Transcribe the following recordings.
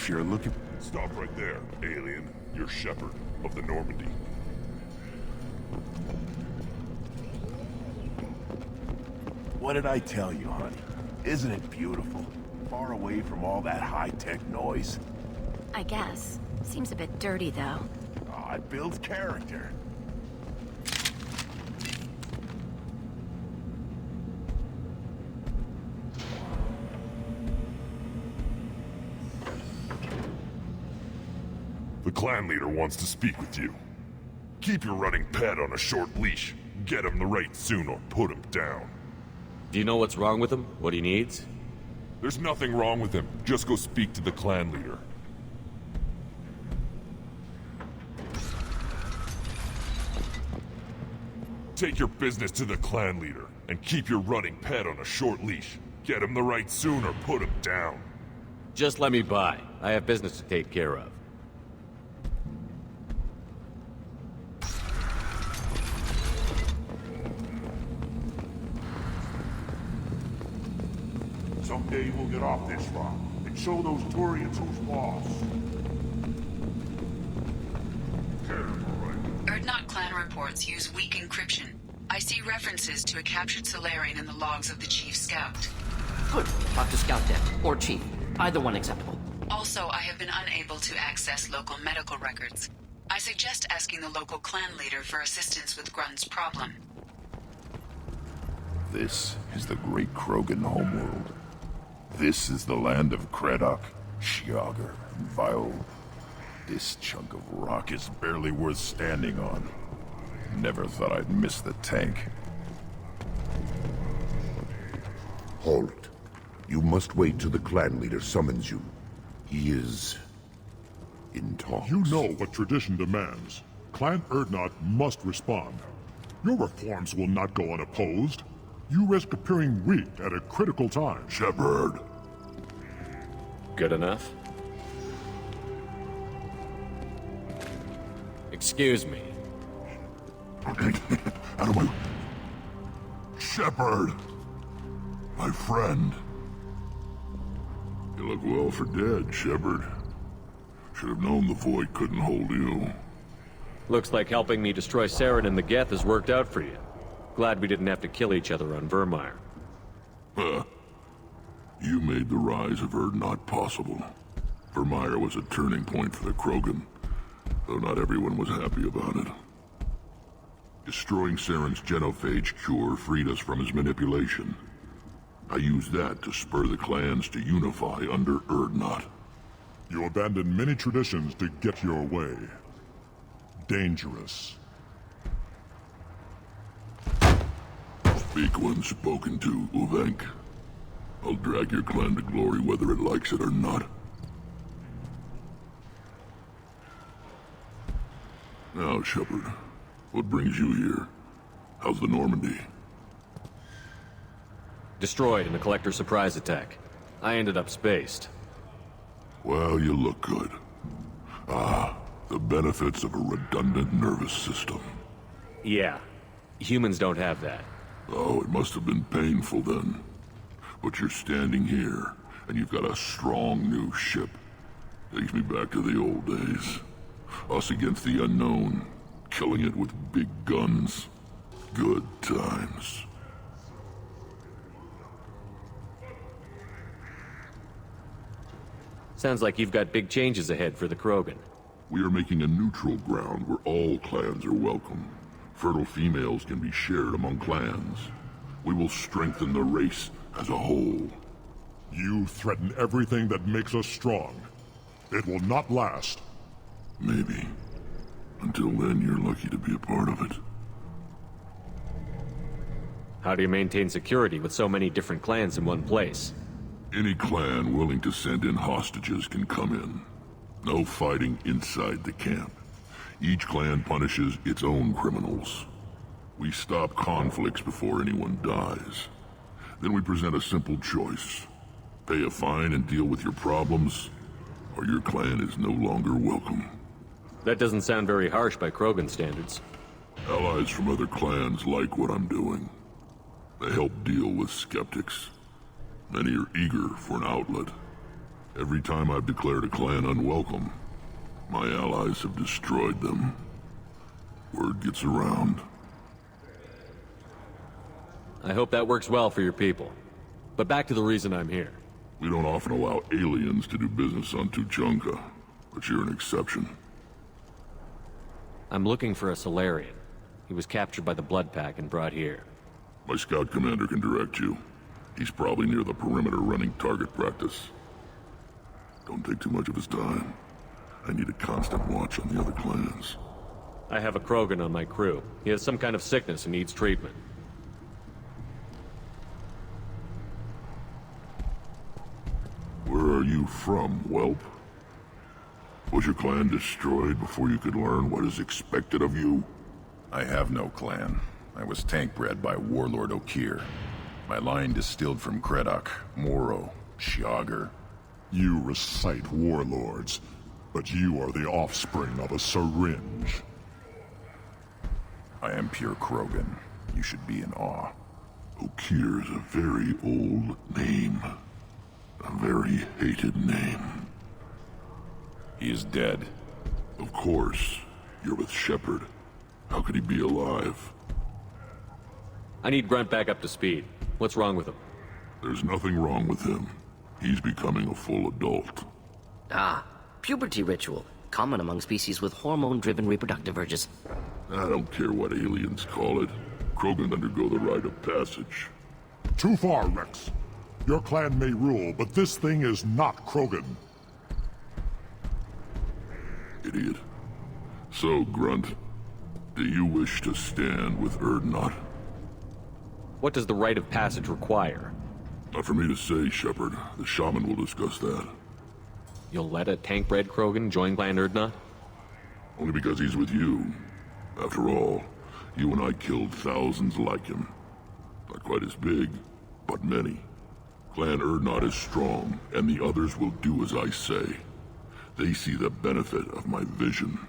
If you're looking... Stop right there, alien. You're Shepard, of the Normandy. What did I tell you, honey? Isn't it beautiful? Far away from all that high-tech noise. I guess. Seems a bit dirty, though. Oh, it builds character. The clan leader wants to speak with you. Keep your running pet on a short leash. Get him the right soon or put him down. Do you know what's wrong with him? What he needs? There's nothing wrong with him. Just go speak to the clan leader. Take your business to the clan leader, and keep your running pet on a short leash. Get him the right soon or put him down. Just let me by. I have business to take care of. Someday we'll get off this rock and show those Turians who's boss. Erdnot clan reports use weak encryption. I see references to a captured Solarian in the logs of the Chief Scout. Good. Talk to Scout Deck, or Chief. Either one acceptable. Also, I have been unable to access local medical records. I suggest asking the local clan leader for assistance with Grunt's problem. This is the great Krogan homeworld. This is the land of Kredok, Shiagar, and Vile. This chunk of rock is barely worth standing on. Never thought I'd miss the tank. Halt. You must wait till the clan leader summons you. He is... in talks. You know what tradition demands. Clan Erdnot must respond. Your reforms will not go unopposed. You risk appearing weak at a critical time. Shepard. Good enough? Excuse me. Out of my... Shepard! My friend. You look well for dead, Shepard. Should have known the Void couldn't hold you. Looks like helping me destroy Saren and the Geth has worked out for you. Glad we didn't have to kill each other on Vermeer. Huh. You made the rise of Erdnot possible. Vermeer was a turning point for the Krogan, though not everyone was happy about it. Destroying Saren's genophage cure freed us from his manipulation. I used that to spur the clans to unify under Erdnot. You abandoned many traditions to get your way. Dangerous. Speak when spoken to, Uvenk. I'll drag your clan to glory whether it likes it or not. Now, Shepard, what brings you here? How's the Normandy? Destroyed in a collector surprise attack. I ended up spaced. Well, you look good. Ah, the benefits of a redundant nervous system. Yeah. Humans don't have that. Oh, it must have been painful then. But you're standing here, and you've got a strong new ship. Takes me back to the old days. Us against the unknown, killing it with big guns. Good times. Sounds like you've got big changes ahead for the Krogan. We are making a neutral ground where all clans are welcome. Fertile females can be shared among clans. We will strengthen the race as a whole. You threaten everything that makes us strong. It will not last. Maybe. Until then, you're lucky to be a part of it. How do you maintain security with so many different clans in one place? Any clan willing to send in hostages can come in. No fighting inside the camp. Each clan punishes its own criminals. We stop conflicts before anyone dies. Then we present a simple choice. Pay a fine and deal with your problems, or your clan is no longer welcome. That doesn't sound very harsh by Krogan standards. Allies from other clans like what I'm doing. They help deal with skeptics. Many are eager for an outlet. Every time I've declared a clan unwelcome, my allies have destroyed them. Word gets around. I hope that works well for your people. But back to the reason I'm here. We don't often allow aliens to do business on Tuchanka, but you're an exception. I'm looking for a Solarian. He was captured by the Blood Pack and brought here. My scout commander can direct you. He's probably near the perimeter running target practice. Don't take too much of his time. I need a constant watch on the other clans. I have a Krogan on my crew. He has some kind of sickness and needs treatment. Where are you from, whelp? Was your clan destroyed before you could learn what is expected of you? I have no clan. I was tank bred by Warlord Okir. My line distilled from Kredok, Moro, Shiagar. You recite warlords, but you are the offspring of a syringe. I am pure Krogan. You should be in awe. Okir is a very old name. A very hated name. He is dead. Of course. You're with Shepard. How could he be alive? I need Grunt back up to speed. What's wrong with him? There's nothing wrong with him. He's becoming a full adult. Ah, puberty ritual. Common among species with hormone-driven reproductive urges. I don't care what aliens call it. Krogan undergo the rite of passage. Too far, Rex. Your clan may rule, but this thing is not Krogan. Idiot. So, Grunt, do you wish to stand with Urdnot? What does the rite of passage require? Not for me to say, Shepard. The shaman will discuss that. You'll let a tank-bred Krogan join Clan Urdnot? Only because he's with you. After all, you and I killed thousands like him. Not quite as big, but many. Clan Urdnot is strong, and the others will do as I say. They see the benefit of my vision.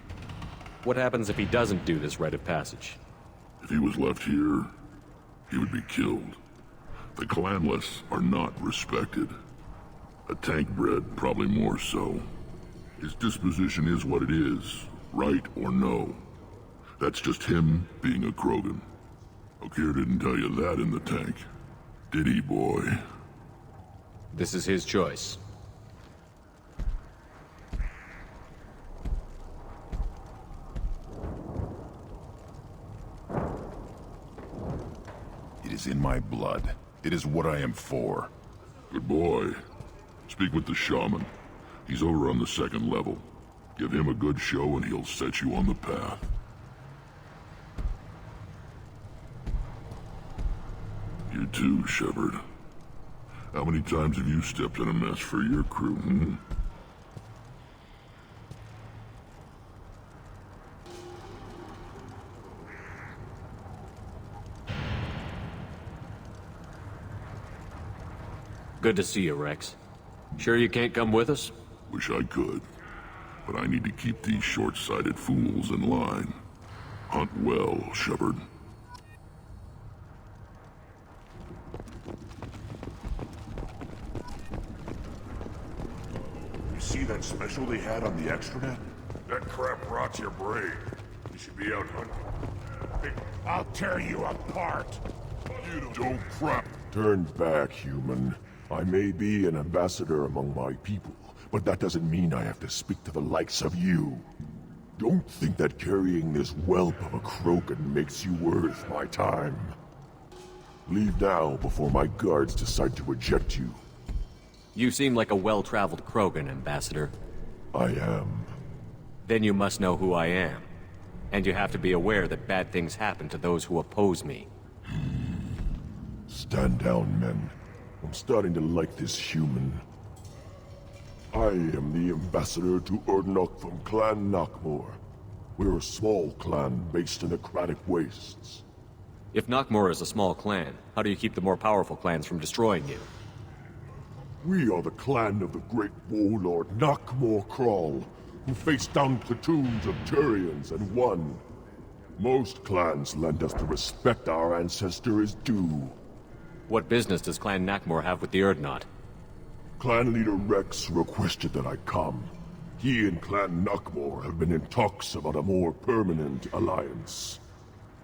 What happens if he doesn't do this rite of passage? If he was left here, he would be killed. The clanless are not respected. A tank-bred, probably more so. His disposition is what it is, right or no. That's just him being a Krogan. Okir didn't tell you that in the tank. Did he, boy? This is his choice. It is in my blood. It is what I am for. Good boy. Speak with the shaman. He's over on the second level. Give him a good show and he'll set you on the path. You too, Shepard. How many times have you stepped in a mess for your crew, hmm? Good to see you, Rex. Sure you can't come with us? Wish I could. But I need to keep these short-sighted fools in line. Hunt well, Shepard. You see that special they had on the extranet? That crap rots your brain. You should be out hunting. I'll tear you apart. You don't crap. Turn back, human. I may be an ambassador among my people, but that doesn't mean I have to speak to the likes of you. Don't think that carrying this whelp of a Krogan makes you worth my time. Leave now before my guards decide to eject you. You seem like a well-traveled Krogan, Ambassador. I am. Then you must know who I am. And you have to be aware that bad things happen to those who oppose me. Stand down, men. I'm starting to like this human. I am the ambassador to Urdnot from Clan Nakmor. We're a small clan based in the Kratic Wastes. If Nakmor is a small clan, how do you keep the more powerful clans from destroying you? We are the clan of the great warlord Nakmor Krall, who faced down platoons of Turians and won. Most clans lend us the respect our ancestor is due. What business does Clan Nakmor have with the Urdnot? Clan leader Rex requested that I come. He and Clan Nuckmore have been in talks about a more permanent alliance.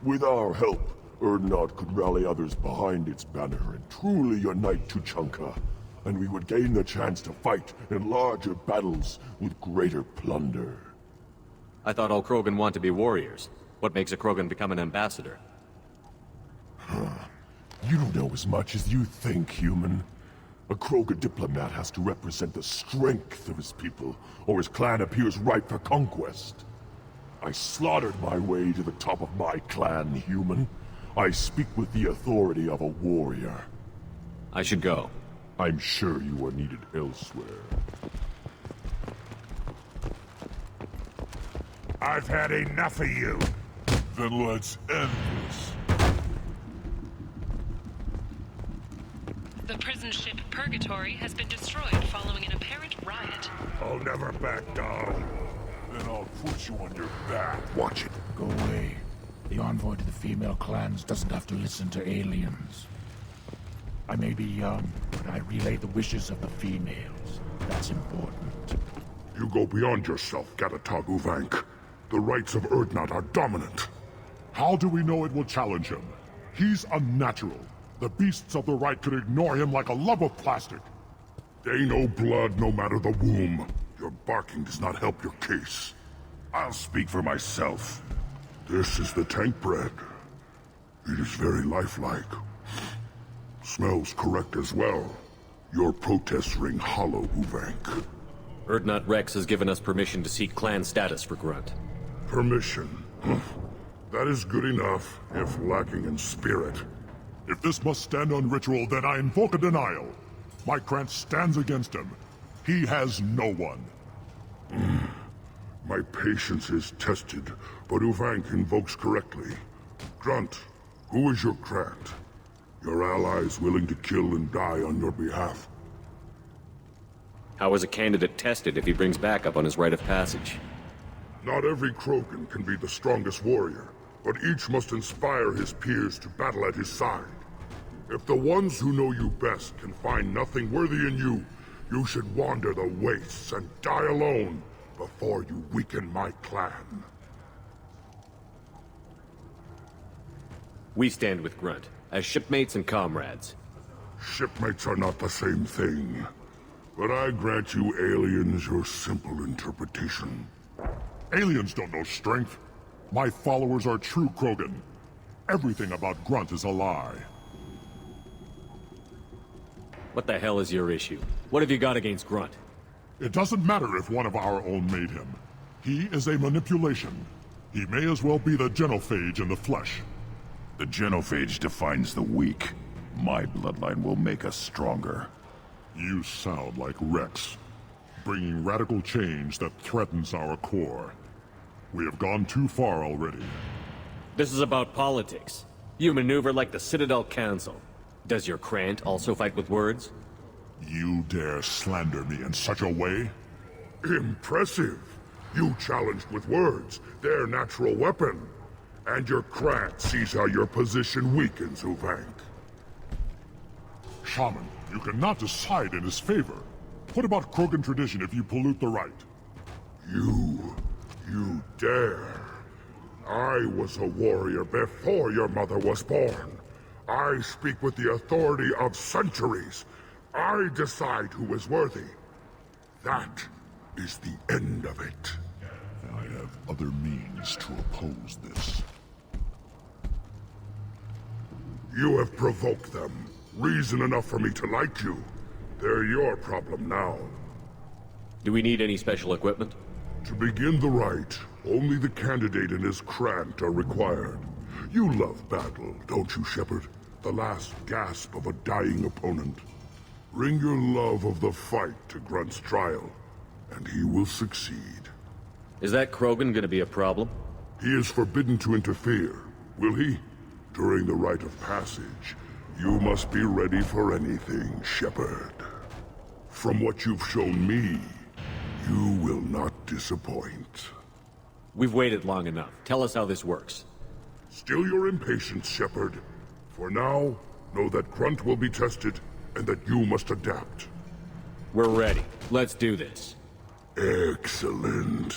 With our help, Urdnot could rally others behind its banner and truly unite Tuchanka, and we would gain the chance to fight in larger battles with greater plunder. I thought all Krogan want to be warriors. What makes a Krogan become an ambassador? You don't know as much as you think, human. A Krogan diplomat has to represent the strength of his people, or his clan appears ripe for conquest. I slaughtered my way to the top of my clan, human. I speak with the authority of a warrior. I should go. I'm sure you are needed elsewhere. I've had enough of you. Then let's end this. The prison ship Purgatory has been destroyed following an apparent riot. I'll never back down. Then I'll put you on your back. Watch it. Go away. The envoy to the female clans doesn't have to listen to aliens. I may be young, but I relay the wishes of the females. That's important. You go beyond yourself, Gatatog Uvank. The rights of Urdnot are dominant. How do we know it will challenge him? He's unnatural. The beasts of the right could ignore him like a lump of plastic. They know blood no matter the womb. Your barking does not help your case. I'll speak for myself. This is the tank bread. It is very lifelike. Smells correct as well. Your protests ring hollow, Uvank. Urdnot Rex has given us permission to seek clan status for Grunt. Permission. That is good enough, if lacking in spirit. If this must stand on ritual, then I invoke a denial. My Krant stands against him. He has no one. My patience is tested, but Uvank invokes correctly. Grunt, who is your Krant? Your allies willing to kill and die on your behalf? How is a candidate tested if he brings backup on his rite of passage? Not every Krogan can be the strongest warrior, but each must inspire his peers to battle at his side. If the ones who know you best can find nothing worthy in you, you should wander the wastes and die alone before you weaken my clan. We stand with Grunt, as shipmates and comrades. Shipmates are not the same thing. But I grant you aliens your simple interpretation. Aliens don't know strength. My followers are true Krogan. Everything about Grunt is a lie. What the hell is your issue? What have you got against Grunt? It doesn't matter if one of our own made him. He is a manipulation. He may as well be the genophage in the flesh. The genophage defines the weak. My bloodline will make us stronger. You sound like Rex, bringing radical change that threatens our core. We have gone too far already. This is about politics. You maneuver like the Citadel Council. Does your Krant also fight with words? You dare slander me in such a way? Impressive! You challenged with words, their natural weapon. And your Krant sees how your position weakens, Uvank. Shaman, you cannot decide in his favor. What about Krogan tradition if you pollute the rite? You dare. I was a warrior before your mother was born. I speak with the authority of centuries. I decide who is worthy. That is the end of it. I have other means to oppose this. You have provoked them. Reason enough for me to like you. They're your problem now. Do we need any special equipment? To begin the rite, only the candidate and his Krant are required. You love battle, don't you, Shepard? The last gasp of a dying opponent. Bring your love of the fight to Grunt's trial, and he will succeed. Is that Krogan gonna be a problem? He is forbidden to interfere, will he? During the rite of passage, you must be ready for anything, Shepard. From what you've shown me, you will not disappoint. We've waited long enough. Tell us how this works. Still your impatience, Shepard. For now, know that Grunt will be tested, and that you must adapt. We're ready. Let's do this. Excellent.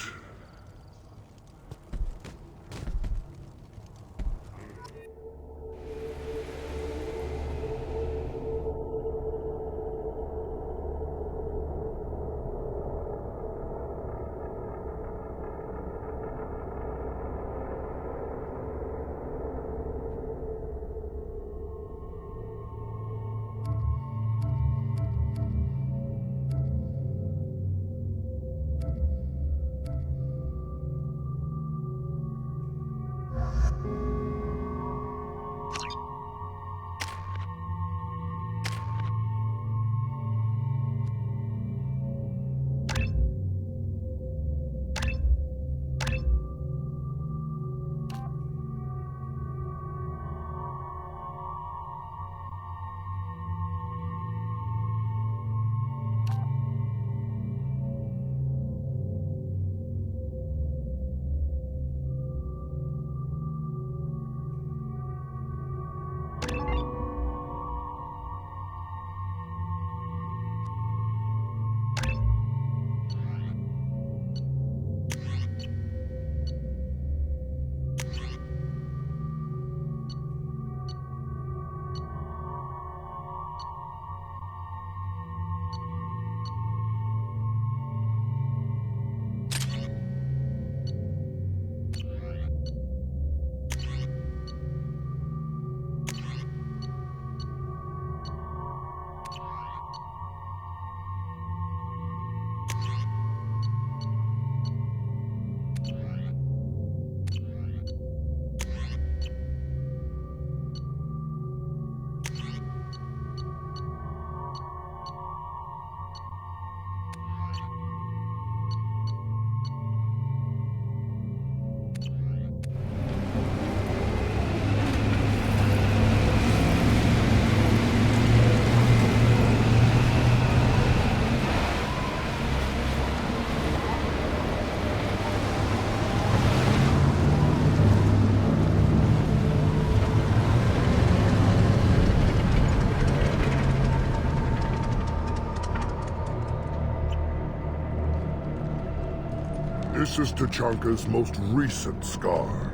This is Tachanka's most recent scar.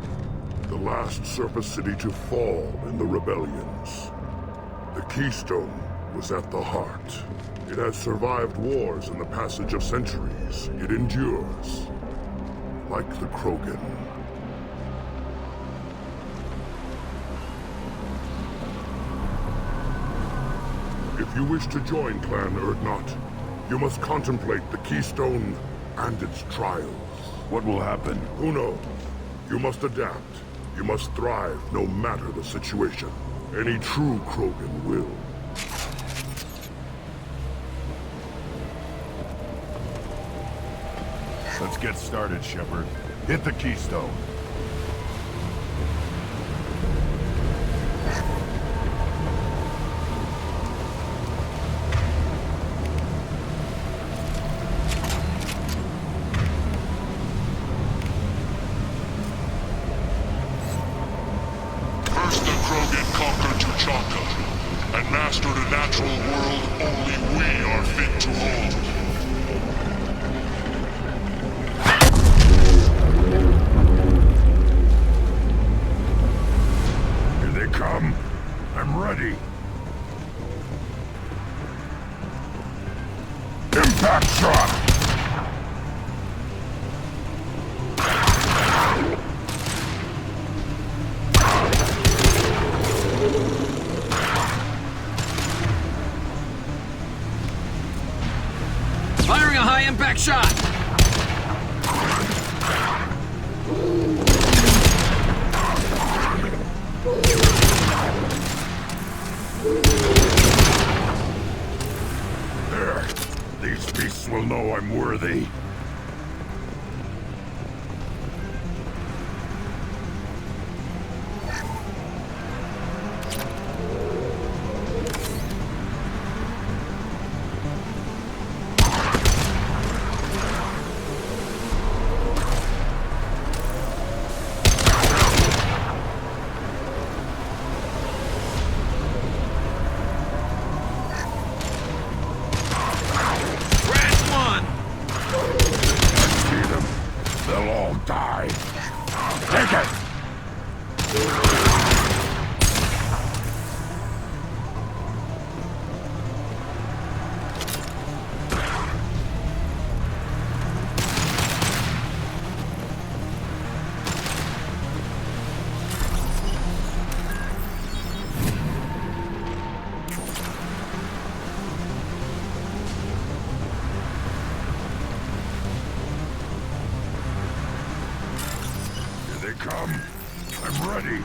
The last surface city to fall in the rebellions. The Keystone was at the heart. It has survived wars and the passage of centuries. It endures. Like the Krogan. If you wish to join Clan Urdnot, you must contemplate the Keystone and its trials. What will happen? Who knows? You must adapt. You must thrive no matter the situation. Any true Krogan will. Let's get started, Shepard. Hit the Keystone. First the Krogan conquered Tachanka, and mastered a natural world only we are fit to hold. Here they come. I'm ready. Impact shot! Firing a high-impact shot! There. These beasts will know I'm worthy. ready.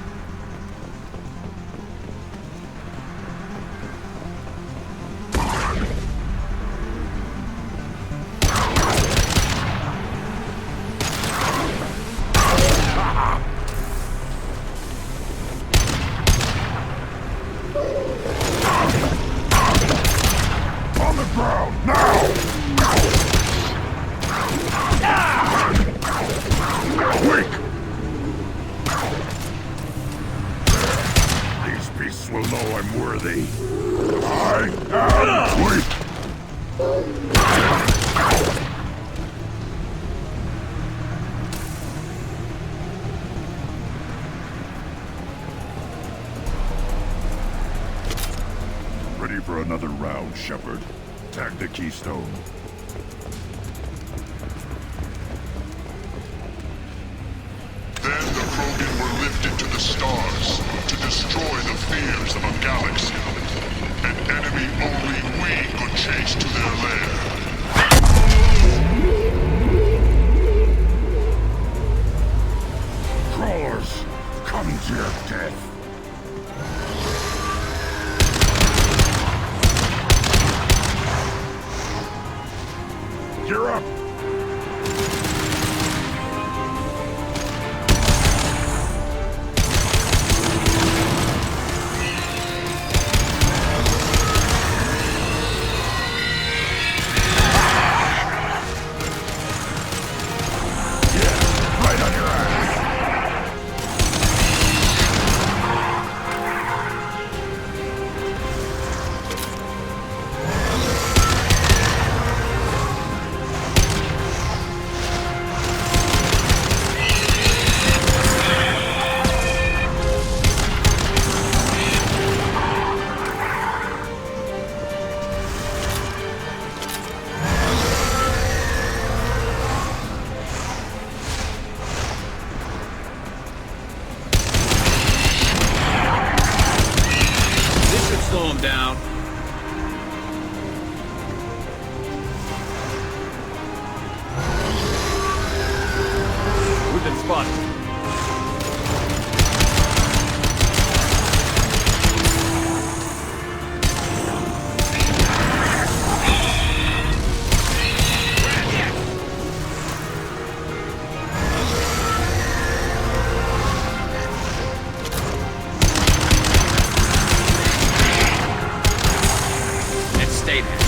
On the ground, now! Weak! These beasts will know I'm worthy. I am weak! Ready for another round, Shepard. Tag the keystone. Then the Krogan were lifted to the stars to destroy the fears of a galaxy. An enemy only we could chase to their lair. Crawlers, come to your death. Gear up! Right on your ass! This should slow him down. We've been spotted. And stay there.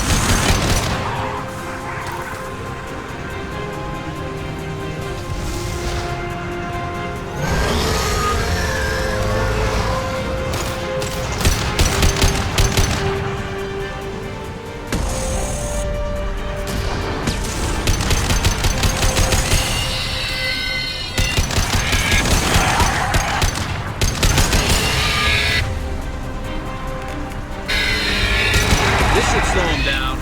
This should slow him down.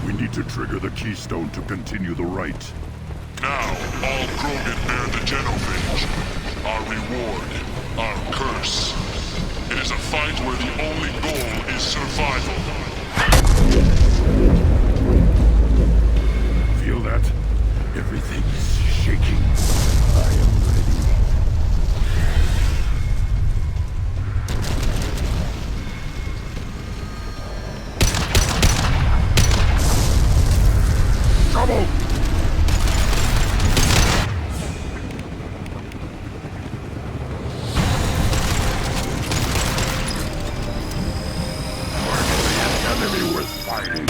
We need to trigger the keystone to continue the rite. Now, all Krogan bear the genophage. Our reward, our curse. It is a fight where the only goal is survival. Feel that? Everything's shaking. I am ready. Trouble! Enemy worth fighting.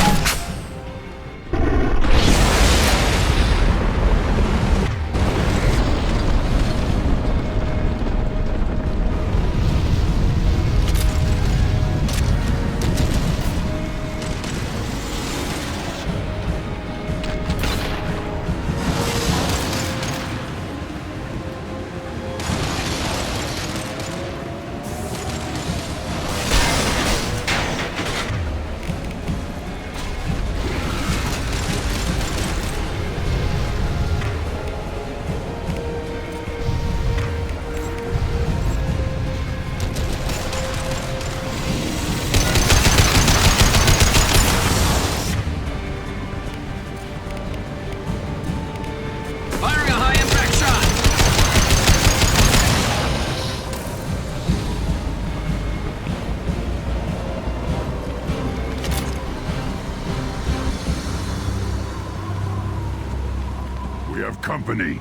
company.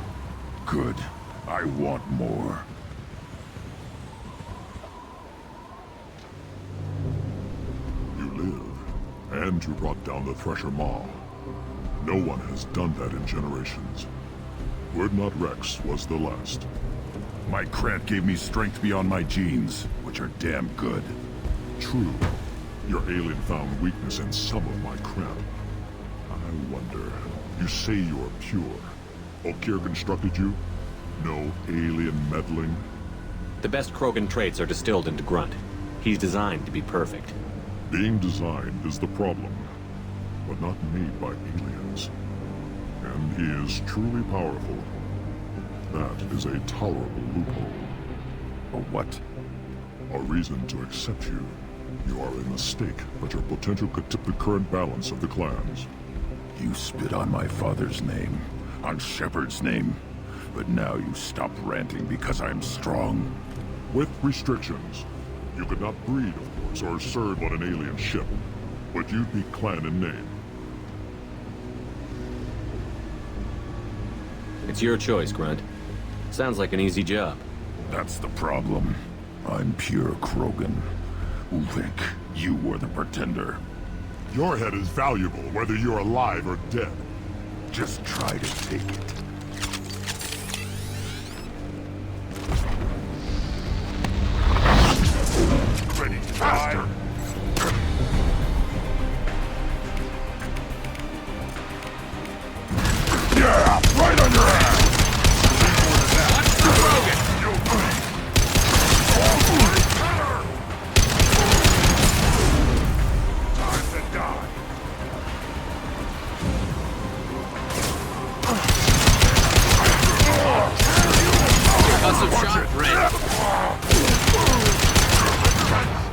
Good. I want more. You live, and you brought down the Thresher Maw. No one has done that in generations. Urdnot Rex was the last. My Krant gave me strength beyond my genes, which are damn good. True. Your alien found weakness in some of my Krant. I wonder... You say you're pure. Okir constructed you? No alien meddling? The best Krogan traits are distilled into Grunt. He's designed to be perfect. Being designed is the problem, but not made by aliens. And he is truly powerful. That is a tolerable loophole. A what? A reason to accept you. You are a mistake, but your potential could tip the current balance of the clans. You spit on my father's name, on Shepard's name, but now you stop ranting because I'm strong. With restrictions. You could not breed, of course, or serve on an alien ship, but you'd be clan in name. It's your choice, Grunt. Sounds like an easy job. That's the problem. I'm pure Krogan. Ulrich, you were the pretender. Your head is valuable, whether you're alive or dead. Just try to take it. Ready to die? Yeah, right on your ass! Concussive shot ready.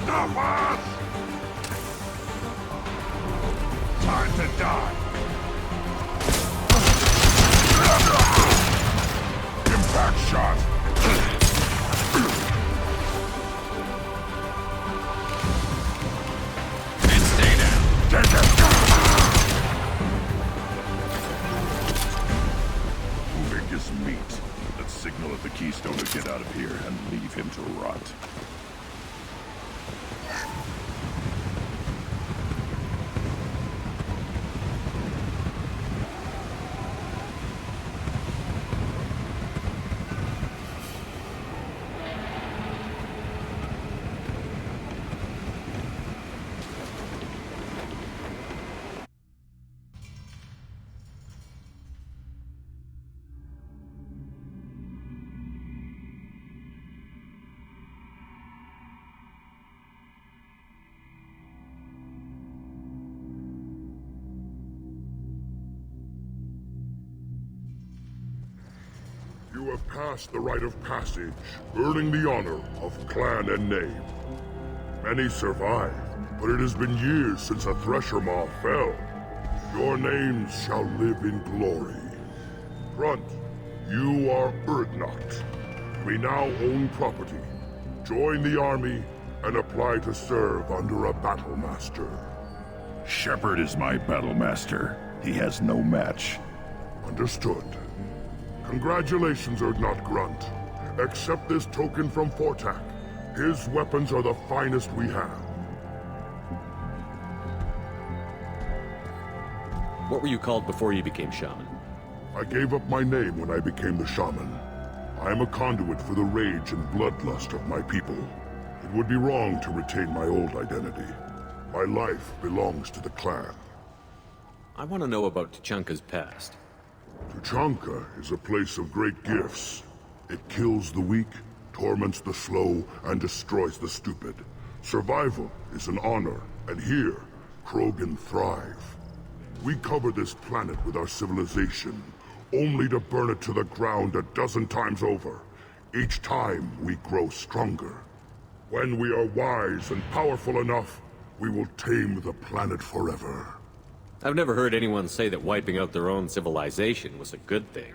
Stop us! Time to die. Impact shot. And stay down. Take it. Ulrich is meat. Let's signal at the Keystone to get out of here and leave him to rot. You have passed the rite of passage, earning the honor of clan and name. Many survived, but it has been years since a Thresher Maw fell. Your names shall live in glory. Grunt, you are Urdnot. We now own property. Join the army and apply to serve under a battle master. Shepard is my battle master. He has no match. Understood. Congratulations, Urdnot Grunt. Accept this token from Fortak. His weapons are the finest we have. What were you called before you became shaman? I gave up my name when I became the shaman. I am a conduit for the rage and bloodlust of my people. It would be wrong to retain my old identity. My life belongs to the clan. I want to know about Tuchanka's past. Tuchanka is a place of great gifts. It kills the weak, torments the slow, and destroys the stupid. Survival is an honor, and here, Krogan thrive. We cover this planet with our civilization, only to burn it to the ground a dozen times over. Each time, we grow stronger. When we are wise and powerful enough, we will tame the planet forever. I've never heard anyone say that wiping out their own civilization was a good thing.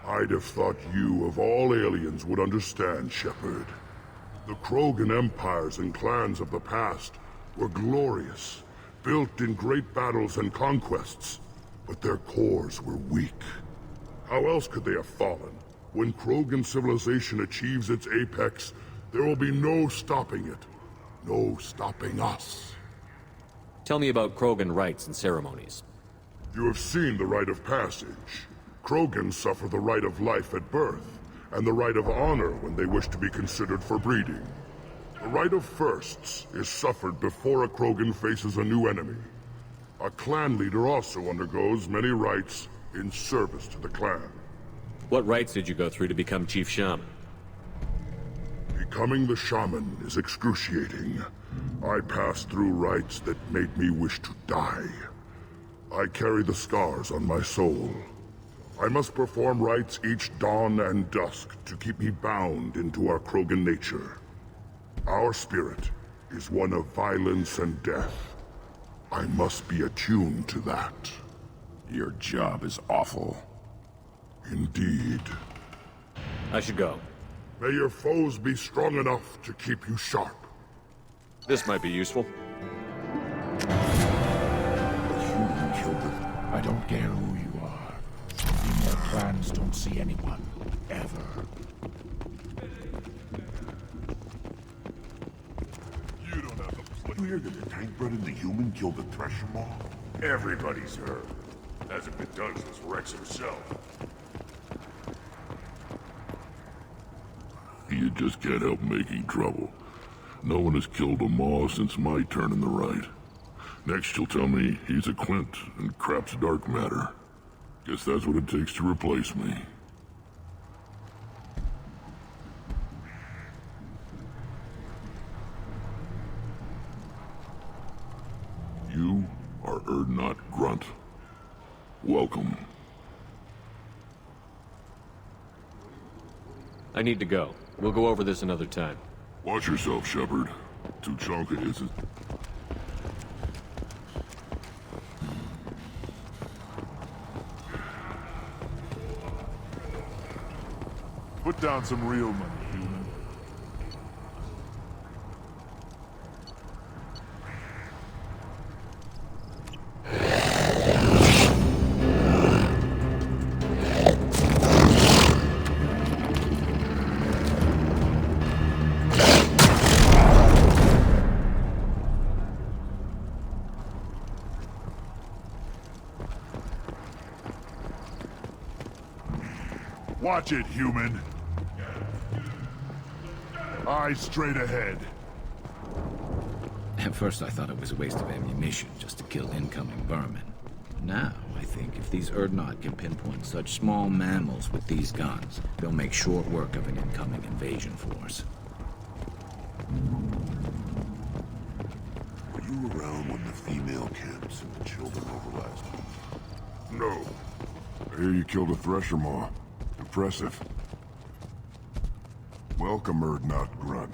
I'd have thought you, of all aliens, would understand, Shepard. The Krogan empires and clans of the past were glorious, built in great battles and conquests, but their cores were weak. How else could they have fallen? When Krogan civilization achieves its apex, there will be no stopping it. No stopping us. Tell me about Krogan rites and ceremonies. You have seen the rite of passage. Krogan suffer the rite of life at birth, and the rite of honor when they wish to be considered for breeding. The rite of firsts is suffered before a Krogan faces a new enemy. A clan leader also undergoes many rites in service to the clan. What rites did you go through to become Chief Shaman? Becoming the shaman is excruciating. I passed through rites that made me wish to die. I carry the scars on my soul. I must perform rites each dawn and dusk to keep me bound into our Krogan nature. Our spirit is one of violence and death. I must be attuned to that. Your job is awful. Indeed. I should go. May your foes be strong enough to keep you sharp. This might be useful. I don't care who you are. Female clans don't see anyone, ever. You don't have to play. You hear that the tank bred and the human killed the Thresher Maw? Everybody's heard. Hasn't been done since Rex himself. You just can't help making trouble. No one has killed a Maw since my turn in the right. Next you'll tell me he's a Quint and crap's dark matter. Guess that's what it takes to replace me. You are Urdnot Grunt. Welcome. I need to go. We'll go over this another time. Watch yourself, Shepard. Tuchanka isn't... Put down some real money, human. Watch it, human. Eyes straight ahead. At first I thought it was a waste of ammunition just to kill incoming vermin. Now, I think if these Urdnot can pinpoint such small mammals with these guns, they'll make short work of an incoming invasion force. Were you around when the female camps and the children overlapped? No. I hear you killed a Thresher Maw. Impressive. Welcome, Urdnot Grunt.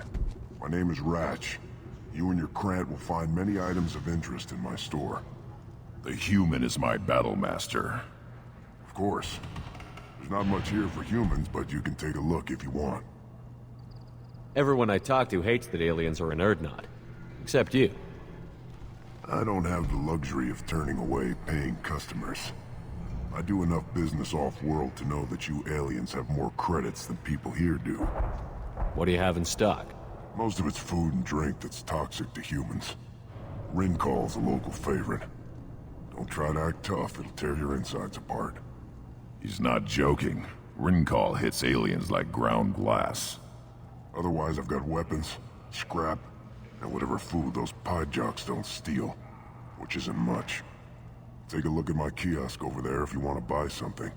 My name is Ratch. You and your Krant will find many items of interest in my store. The human is my battle master. Of course. There's not much here for humans, but you can take a look if you want. Everyone I talk to hates that aliens are an Urdnot. Except you. I don't have the luxury of turning away paying customers. I do enough business off-world to know that you aliens have more credits than people here do. What do you have in stock? Most of it's food and drink that's toxic to humans. Rincall's a local favorite. Don't try to act tough, it'll tear your insides apart. He's not joking. Rincall hits aliens like ground glass. Otherwise, I've got weapons, scrap, and whatever food those pie jocks don't steal. Which isn't much. Take a look at my kiosk over there if you want to buy something.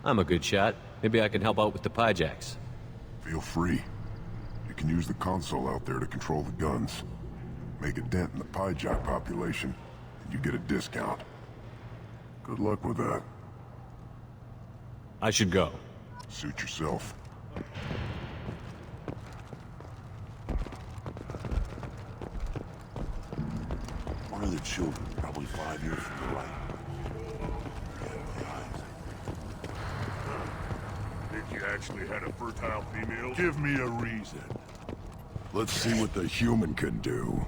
I'm a good shot. Maybe I can help out with the piejacks. Feel free. You can use the console out there to control the guns. Make a dent in the piejack population, and you get a discount. Good luck with that. I should go. Suit yourself. One of the children, probably 5 years from the right. Think you actually had a fertile female? Give me a reason. Let's see what the human can do.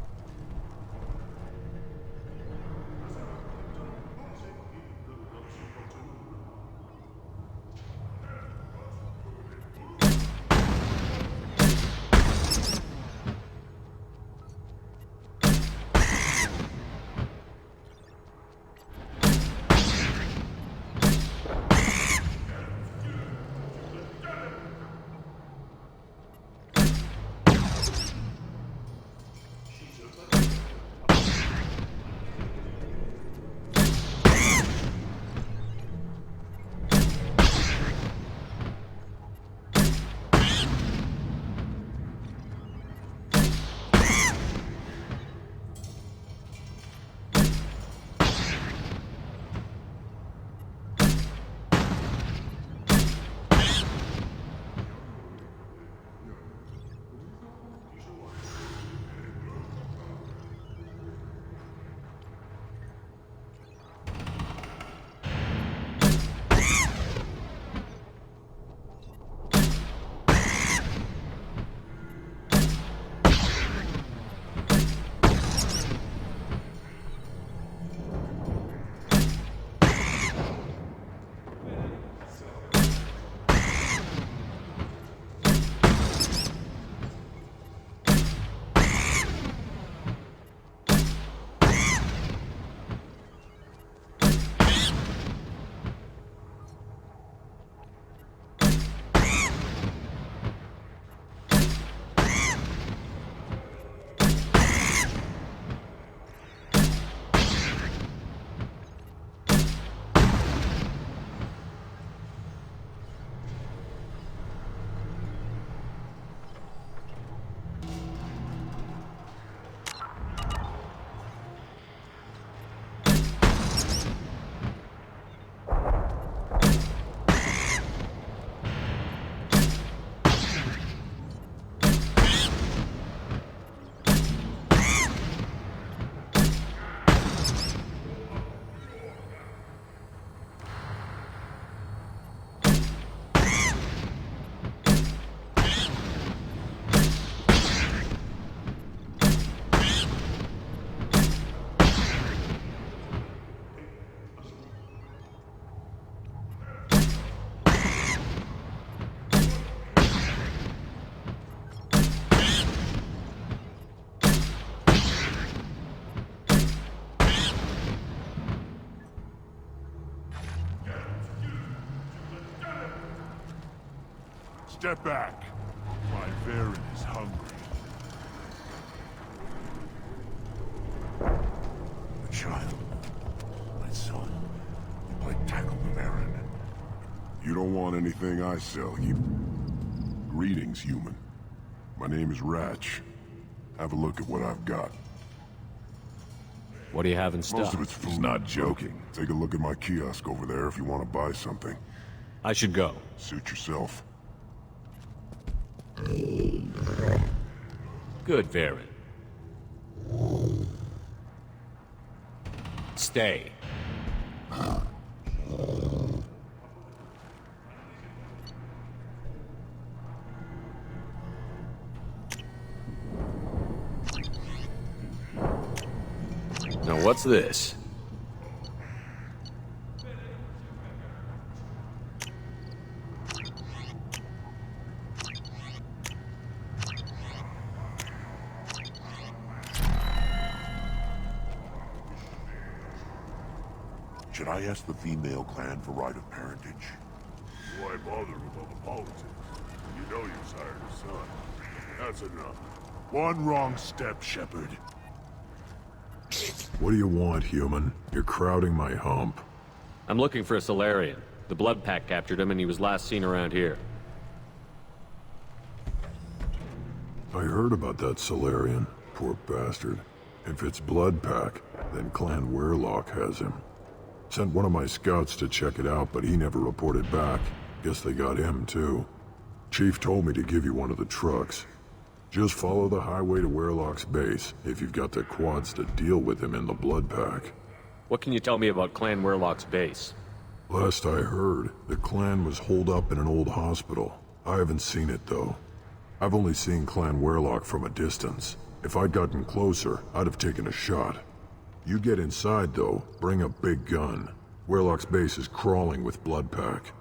Step back. My Varen is hungry. A child. My son. I tackled the Varen. You don't want anything I sell, you... Greetings, human. My name is Ratch. Have a look at what I've got. What do you have in Most stock? of it's food. He's not joking. Take a look at my kiosk over there if you want to buy something. I should go. Suit yourself. Good, Varen. Stay. Now what's this? Should I ask the female clan for right of parentage? Why bother with all the politics? You know you sired a son. That's enough. One wrong step, Shepard. What do you want, human? You're crowding my hump. I'm looking for a Solarian. The Blood Pack captured him and he was last seen around here. I heard about that Solarian. Poor bastard. If it's Blood Pack, then Clan Weirlock has him. Sent one of my scouts to check it out, but he never reported back. Guess they got him, too. Chief told me to give you one of the trucks. Just follow the highway to Weirlock's base, if you've got the quads to deal with him in the Blood Pack. What can you tell me about Clan Weirlock's base? Last I heard, the clan was holed up in an old hospital. I haven't seen it, though. I've only seen Clan Weirlock from a distance. If I'd gotten closer, I'd have taken a shot. You get inside, though, bring a big gun. Weirlock's base is crawling with Blood Pack.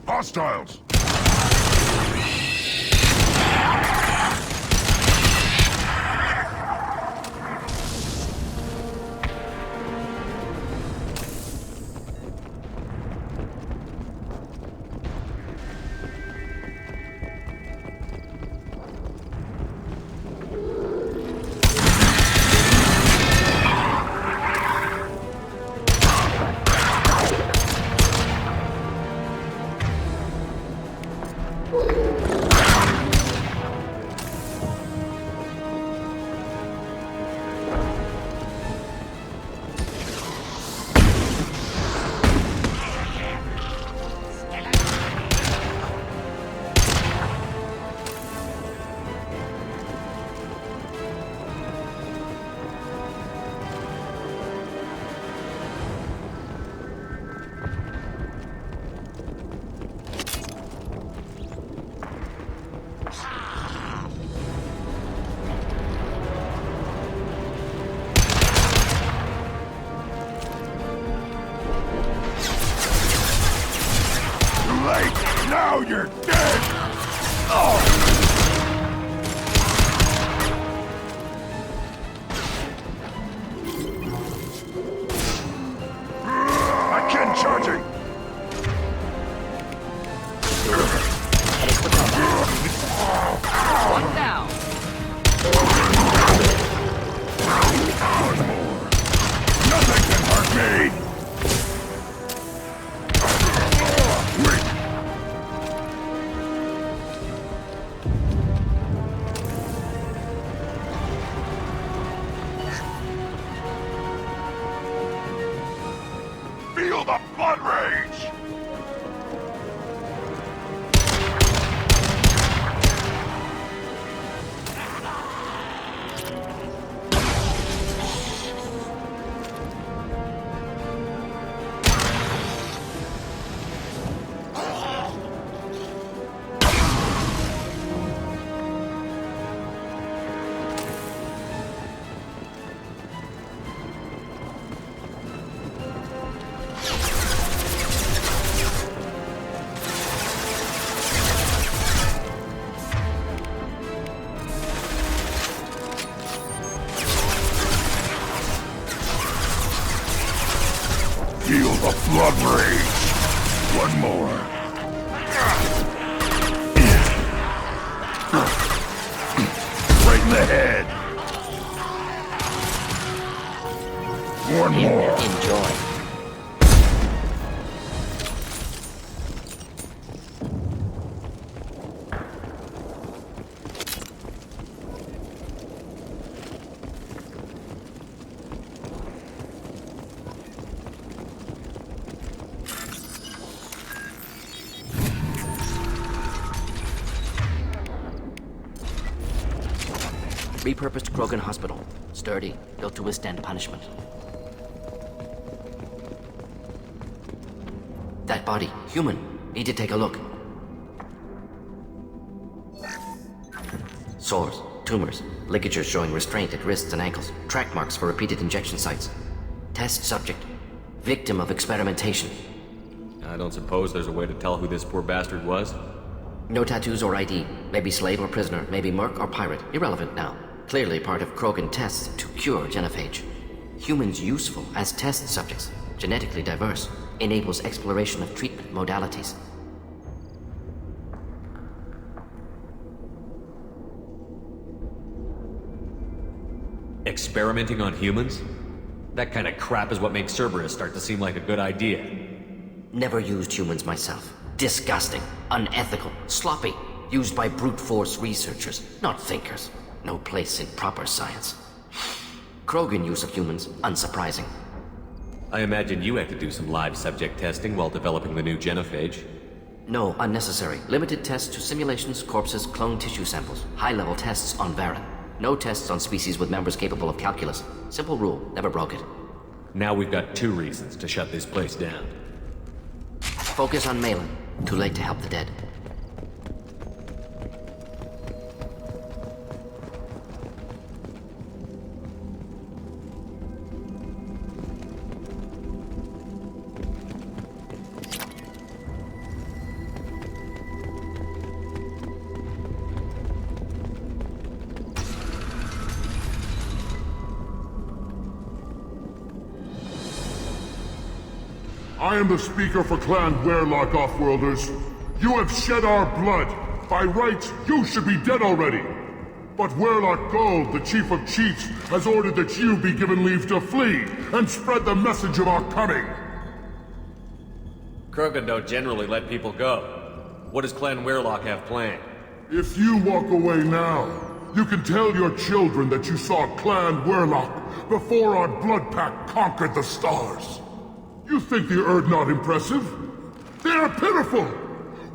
Hostiles! Right in the head. One more. Enjoy. Repurposed Krogan Hospital. Sturdy, built to withstand punishment. That body, human. Need to take a look. Sores, tumors, ligatures showing restraint at wrists and ankles, track marks for repeated injection sites. Test subject. Victim of experimentation. I don't suppose there's a way to tell who this poor bastard was? No tattoos or ID. Maybe slave or prisoner, maybe merc or pirate. Irrelevant now. Clearly part of Krogan tests to cure genophage. Humans useful as test subjects. Genetically diverse. Enables exploration of treatment modalities. Experimenting on humans? That kind of crap is what makes Cerberus start to seem like a good idea. Never used humans myself. Disgusting, unethical, sloppy. Used by brute force researchers, not thinkers. No place in proper science. Krogan use of humans, unsurprising. I imagine you had to do some live subject testing while developing the new genophage. No, unnecessary. Limited tests to simulations, corpses, clone tissue samples. High-level tests on Varen. No tests on species with members capable of calculus. Simple rule, never broke it. Now we've got 2 reasons to shut this place down. Focus on Malin. Too late to help the dead. I am the speaker for Clan Werlock, Offworlders. You have shed our blood. By rights, you should be dead already. But Werlock Gold, the Chief of Chiefs, has ordered that you be given leave to flee and spread the message of our coming. Krogan don't generally let people go. What does Clan Werlock have planned? If you walk away now, you can tell your children that you saw Clan Werlock before our blood pact conquered the stars. You think the Erd not impressive? They are pitiful!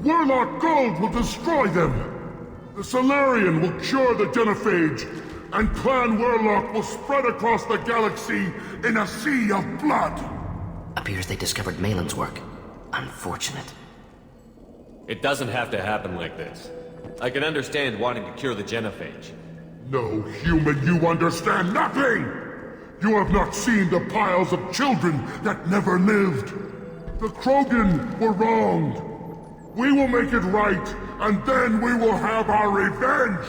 Werlock Gold will destroy them! The Solarian will cure the genophage, and Clan Werlock will spread across the galaxy in a sea of blood! Appears they discovered Malin's work. Unfortunate. It doesn't have to happen like this. I can understand wanting to cure the genophage. No, human, you understand nothing! You have not seen the piles of children that never lived. The Krogan were wronged. We will make it right, and then we will have our revenge!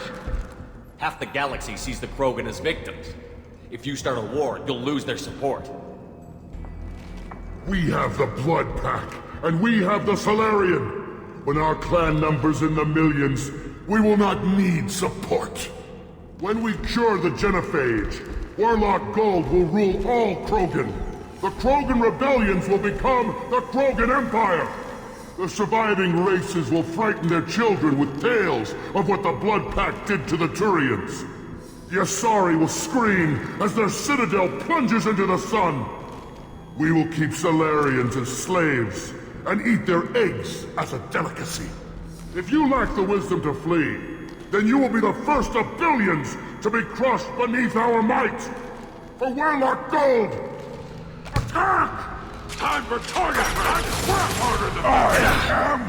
Half the galaxy sees the Krogan as victims. If you start a war, you'll lose their support. We have the Blood Pack, and we have the Solarian. When our clan numbers in the millions, we will not need support. When we cure the genophage, Werlock Gold will rule all Krogan. The Krogan rebellions will become the Krogan Empire. The surviving races will frighten their children with tales of what the Blood Pact did to the Turians. The Asari will scream as their citadel plunges into the sun. We will keep Solarians as slaves and eat their eggs as a delicacy. If you lack the wisdom to flee, then you will be the first of billions to be crushed beneath our might! For Werlock Gold! Attack! Time for target practice! Work harder than I am!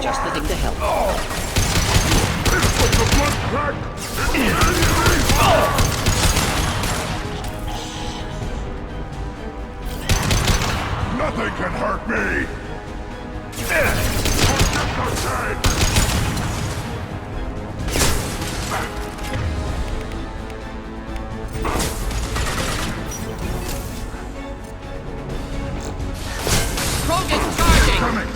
Just the thing to help. Put the Blood Pack in Nothing can hurt me! coming!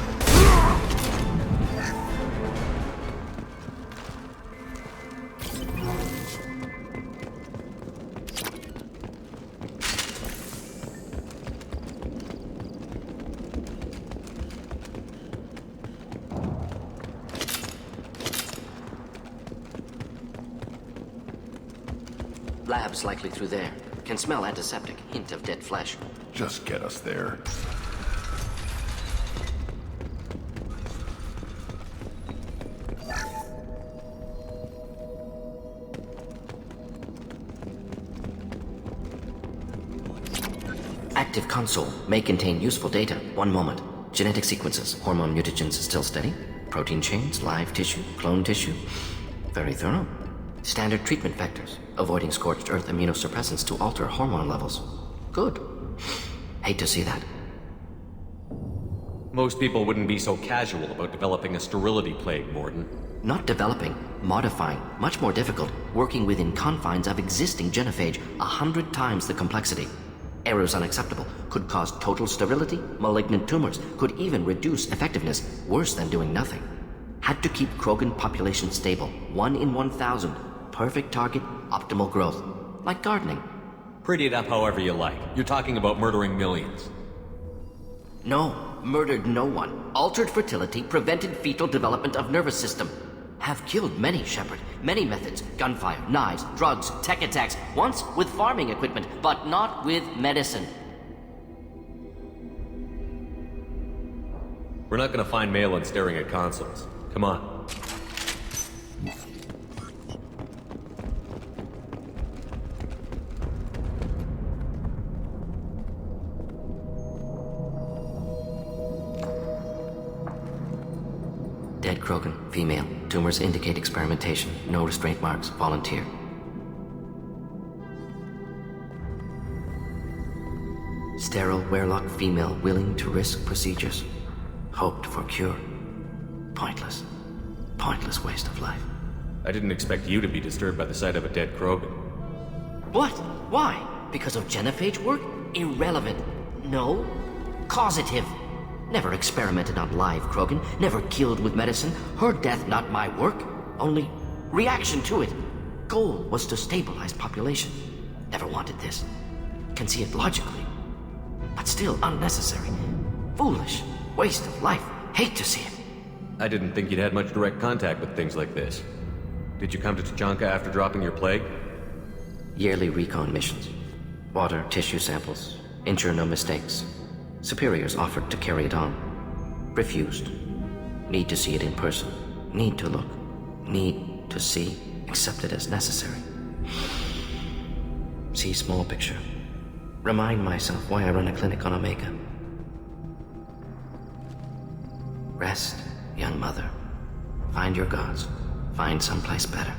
Lab's likely through there. Can smell antiseptic, hint of dead flesh. Just get us there. Active console may contain useful data. One moment. Genetic sequences, hormone mutagens still steady. Protein chains, live tissue, clone tissue. Very thorough. Standard treatment vectors, avoiding scorched earth immunosuppressants to alter hormone levels. Good. Hate to see that. Most people wouldn't be so casual about developing a sterility plague, Morden. Not developing, modifying, much more difficult, working within confines of existing genophage, 100 times the complexity. Errors unacceptable, could cause total sterility, malignant tumors, could even reduce effectiveness, worse than doing nothing. Had to keep Krogan population stable, 1 in 1,000. Perfect target, optimal growth. Like gardening. Pretty it up however you like. You're talking about murdering millions. No, murdered no one. Altered fertility, prevented fetal development of nervous system. Have killed many, Shepard. Many methods. Gunfire, knives, drugs, tech attacks. Once with farming equipment, but not with medicine. We're not gonna find Malin staring at consoles. Come on. Dead Krogan, female. Tumors indicate experimentation. No restraint marks. Volunteer. Sterile Werelock female willing to risk procedures. Hoped for cure. Pointless. Pointless waste of life. I didn't expect you to be disturbed by the sight of a dead Krogan. What? Why? Because of genophage work? Irrelevant. No. Causative. Never experimented on live Krogan, never killed with medicine. Her death not my work, only reaction to it. Goal was to stabilize population. Never wanted this. Can see it logically. But still unnecessary. Foolish. Waste of life. Hate to see it. I didn't think you'd had much direct contact with things like this. Did you come to Tuchanka after dropping your plague? Yearly recon missions. Water, tissue samples. Ensure no mistakes. Superiors offered to carry it on. Refused. Need to see it in person. Need to look. Need to see. Accept it as necessary. See small picture. Remind myself why I run a clinic on Omega. Rest, young mother. Find your gods. Find someplace better.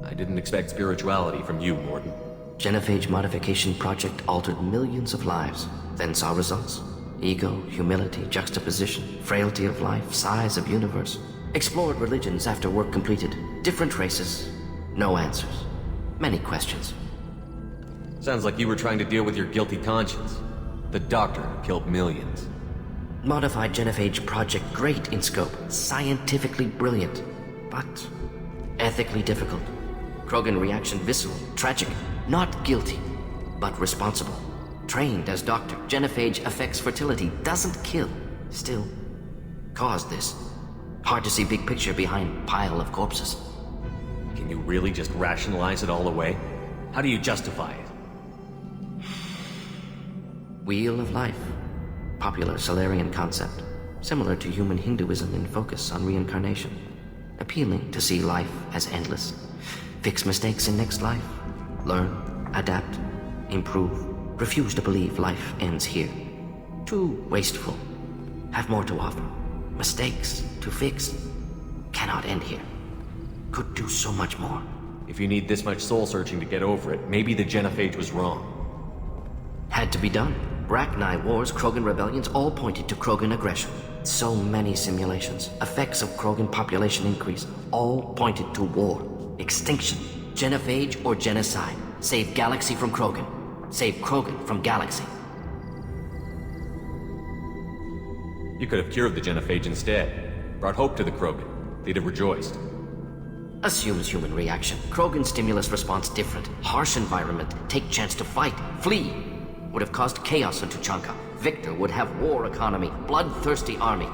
I didn't expect spirituality from you, Morden. Genophage modification project altered millions of lives, then saw results. Ego, humility, juxtaposition, frailty of life, size of universe. Explored religions after work completed. Different races. No answers. Many questions. Sounds like you were trying to deal with your guilty conscience. The doctor killed millions. Modified genophage project great in scope. Scientifically brilliant. But ethically difficult. Krogan reaction visceral, tragic. Not guilty, but responsible. Trained as doctor, genophage affects fertility, doesn't kill. Still, caused this. Hard to see big picture behind pile of corpses. Can you really just rationalize it all away? How do you justify it? Wheel of life. Popular Solarian concept. Similar to human Hinduism in focus on reincarnation. Appealing to see life as endless. Fix mistakes in next life. Learn, adapt, improve. Refuse to believe life ends here. Too wasteful. Have more to offer. Mistakes to fix. Cannot end here. Could do so much more. If you need this much soul-searching to get over it, maybe the genophage was wrong. Had to be done. Rachni wars, Krogan rebellions, all pointed to Krogan aggression. So many simulations. Effects of Krogan population increase. All pointed to war. Extinction. Genophage or genocide. Save galaxy from Krogan. Save Krogan from galaxy. You could have cured the genophage instead. Brought hope to the Krogan. They'd have rejoiced. Assumes human reaction. Krogan stimulus response different. Harsh environment. Take chance to fight. Flee. Would have caused chaos on Tuchanka. Victor would have war economy. Bloodthirsty army.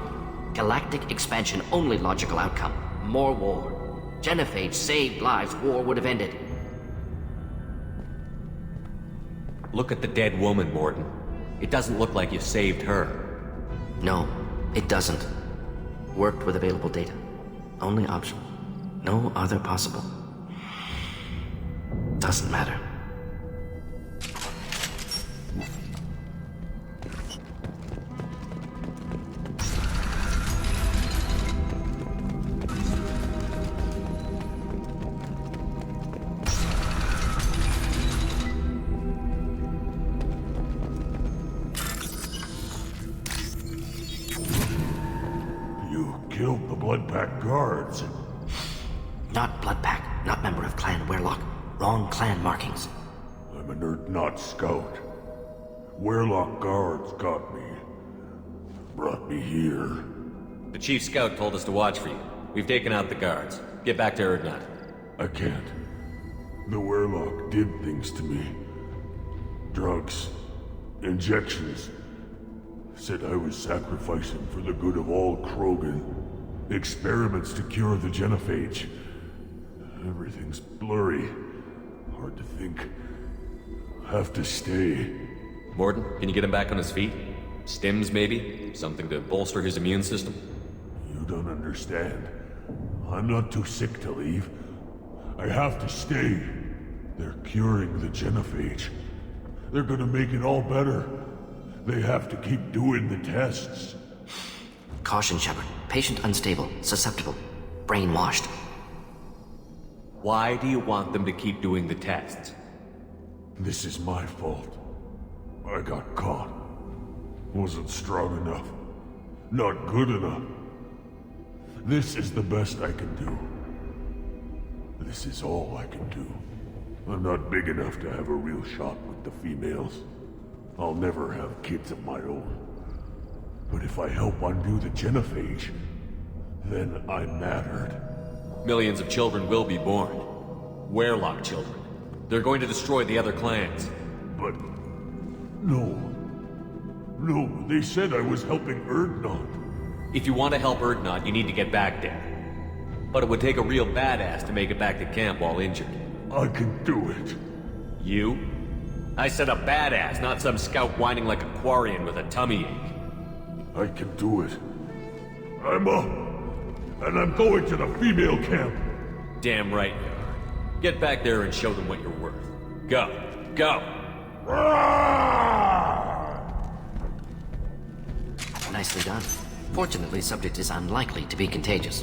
Galactic expansion only logical outcome. More war. Genophage saved lives. War would have ended. Look at the dead woman, Morton. It doesn't look like you saved her. No, it doesn't. Worked with available data. Only option. No other possible. Doesn't matter. Killed the Bloodpack guards. Not Bloodpack, not member of Clan Werlock. Wrong clan markings. I'm an Urdnot scout. Werlock guards got me. Brought me here. The chief scout told us to watch for you. We've taken out the guards. Get back to Urdnot. I can't. The Werlock did things to me. Drugs. Injections. Said I was sacrificing for the good of all Krogan. Experiments to cure the genophage. Everything's blurry. Hard to think. Have to stay. Morton, can you get him back on his feet? Stims, maybe? Something to bolster his immune system? You don't understand. I'm not too sick to leave. I have to stay. They're curing the genophage. They're gonna make it all better. They have to keep doing the tests. Caution, Shepard. Patient unstable, susceptible, brainwashed. Why do you want them to keep doing the tests? This is my fault. I got caught. Wasn't strong enough. Not good enough. This is the best I can do. This is all I can do. I'm not big enough to have a real shot with the females. I'll never have kids of my own. But if I help undo the genophage, then I mattered. Millions of children will be born. Werlock children. They're going to destroy the other clans. But... no. No, they said I was helping Urdnot. If you want to help Urdnot, you need to get back there. But it would take a real badass to make it back to camp while injured. I can do it. You? I said a badass, not some scout whining like a Quarian with a tummy ache. I can do it. I'm up. And I'm going to the female camp. Damn right you are. Get back there and show them what you're worth. Go. Go! Nicely done. Fortunately, subject is unlikely to be contagious.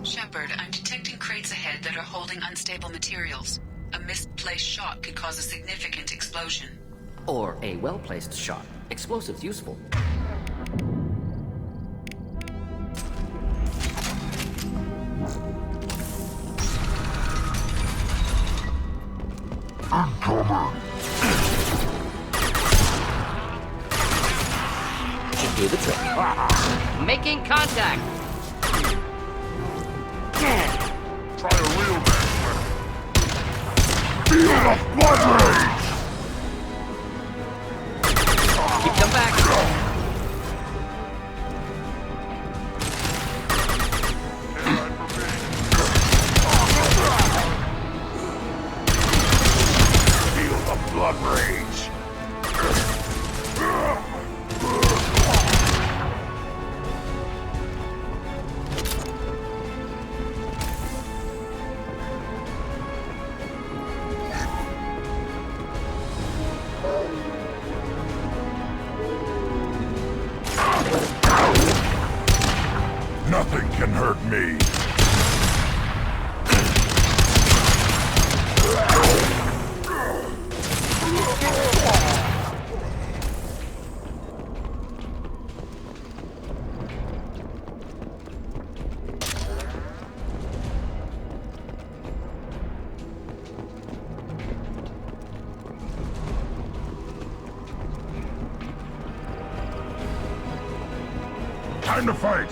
Shepard, I'm detecting crates ahead that are holding unstable materials. A misplaced shot could cause a significant explosion. Or a well-placed shot. Explosives useful. Incoming! Should do the trick. Making contact! Try a real man. Feel the blood rage! Keep them back! Feel the blood rage! Nothing can hurt me. Time to fight!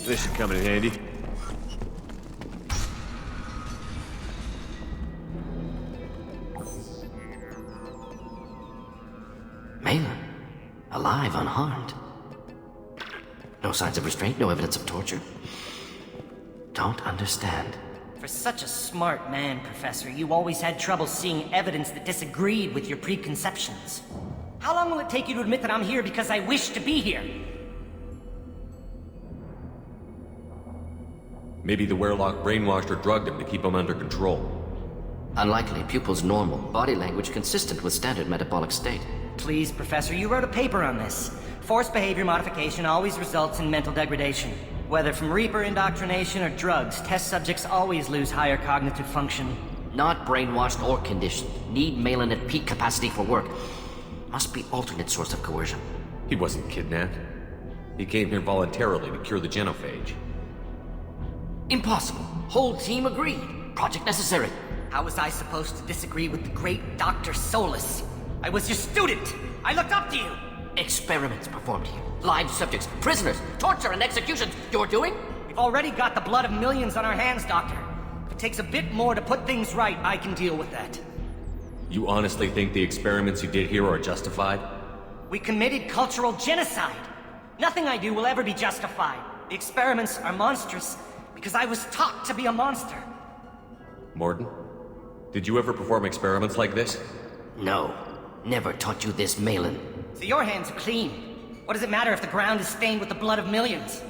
This should come in handy. Malin, alive, unharmed. No signs of restraint, no evidence of torture. Don't understand. For such a smart man, Professor, you always had trouble seeing evidence that disagreed with your preconceptions. How long will it take you to admit that I'm here because I wish to be here? Maybe the Werlock brainwashed or drugged him to keep him under control. Unlikely. Pupil's normal. Body language consistent with standard metabolic state. Please, Professor, you wrote a paper on this. Forced behavior modification always results in mental degradation. Whether from Reaper indoctrination or drugs, test subjects always lose higher cognitive function. Not brainwashed or conditioned. Need Malin at peak capacity for work. Must be alternate source of coercion. He wasn't kidnapped. He came here voluntarily to cure the genophage. Impossible. Whole team agreed. Project necessary. How was I supposed to disagree with the great Dr. Solus? I was your student! I looked up to you! Experiments performed here. Live subjects, prisoners, torture and executions. You're doing? We've already got the blood of millions on our hands, Doctor. If it takes a bit more to put things right, I can deal with that. You honestly think the experiments you did here are justified? We committed cultural genocide. Nothing I do will ever be justified. The experiments are monstrous because I was taught to be a monster. Morden, did you ever perform experiments like this? No. Never taught you this, Malin. So your hands are clean. What does it matter if the ground is stained with the blood of millions?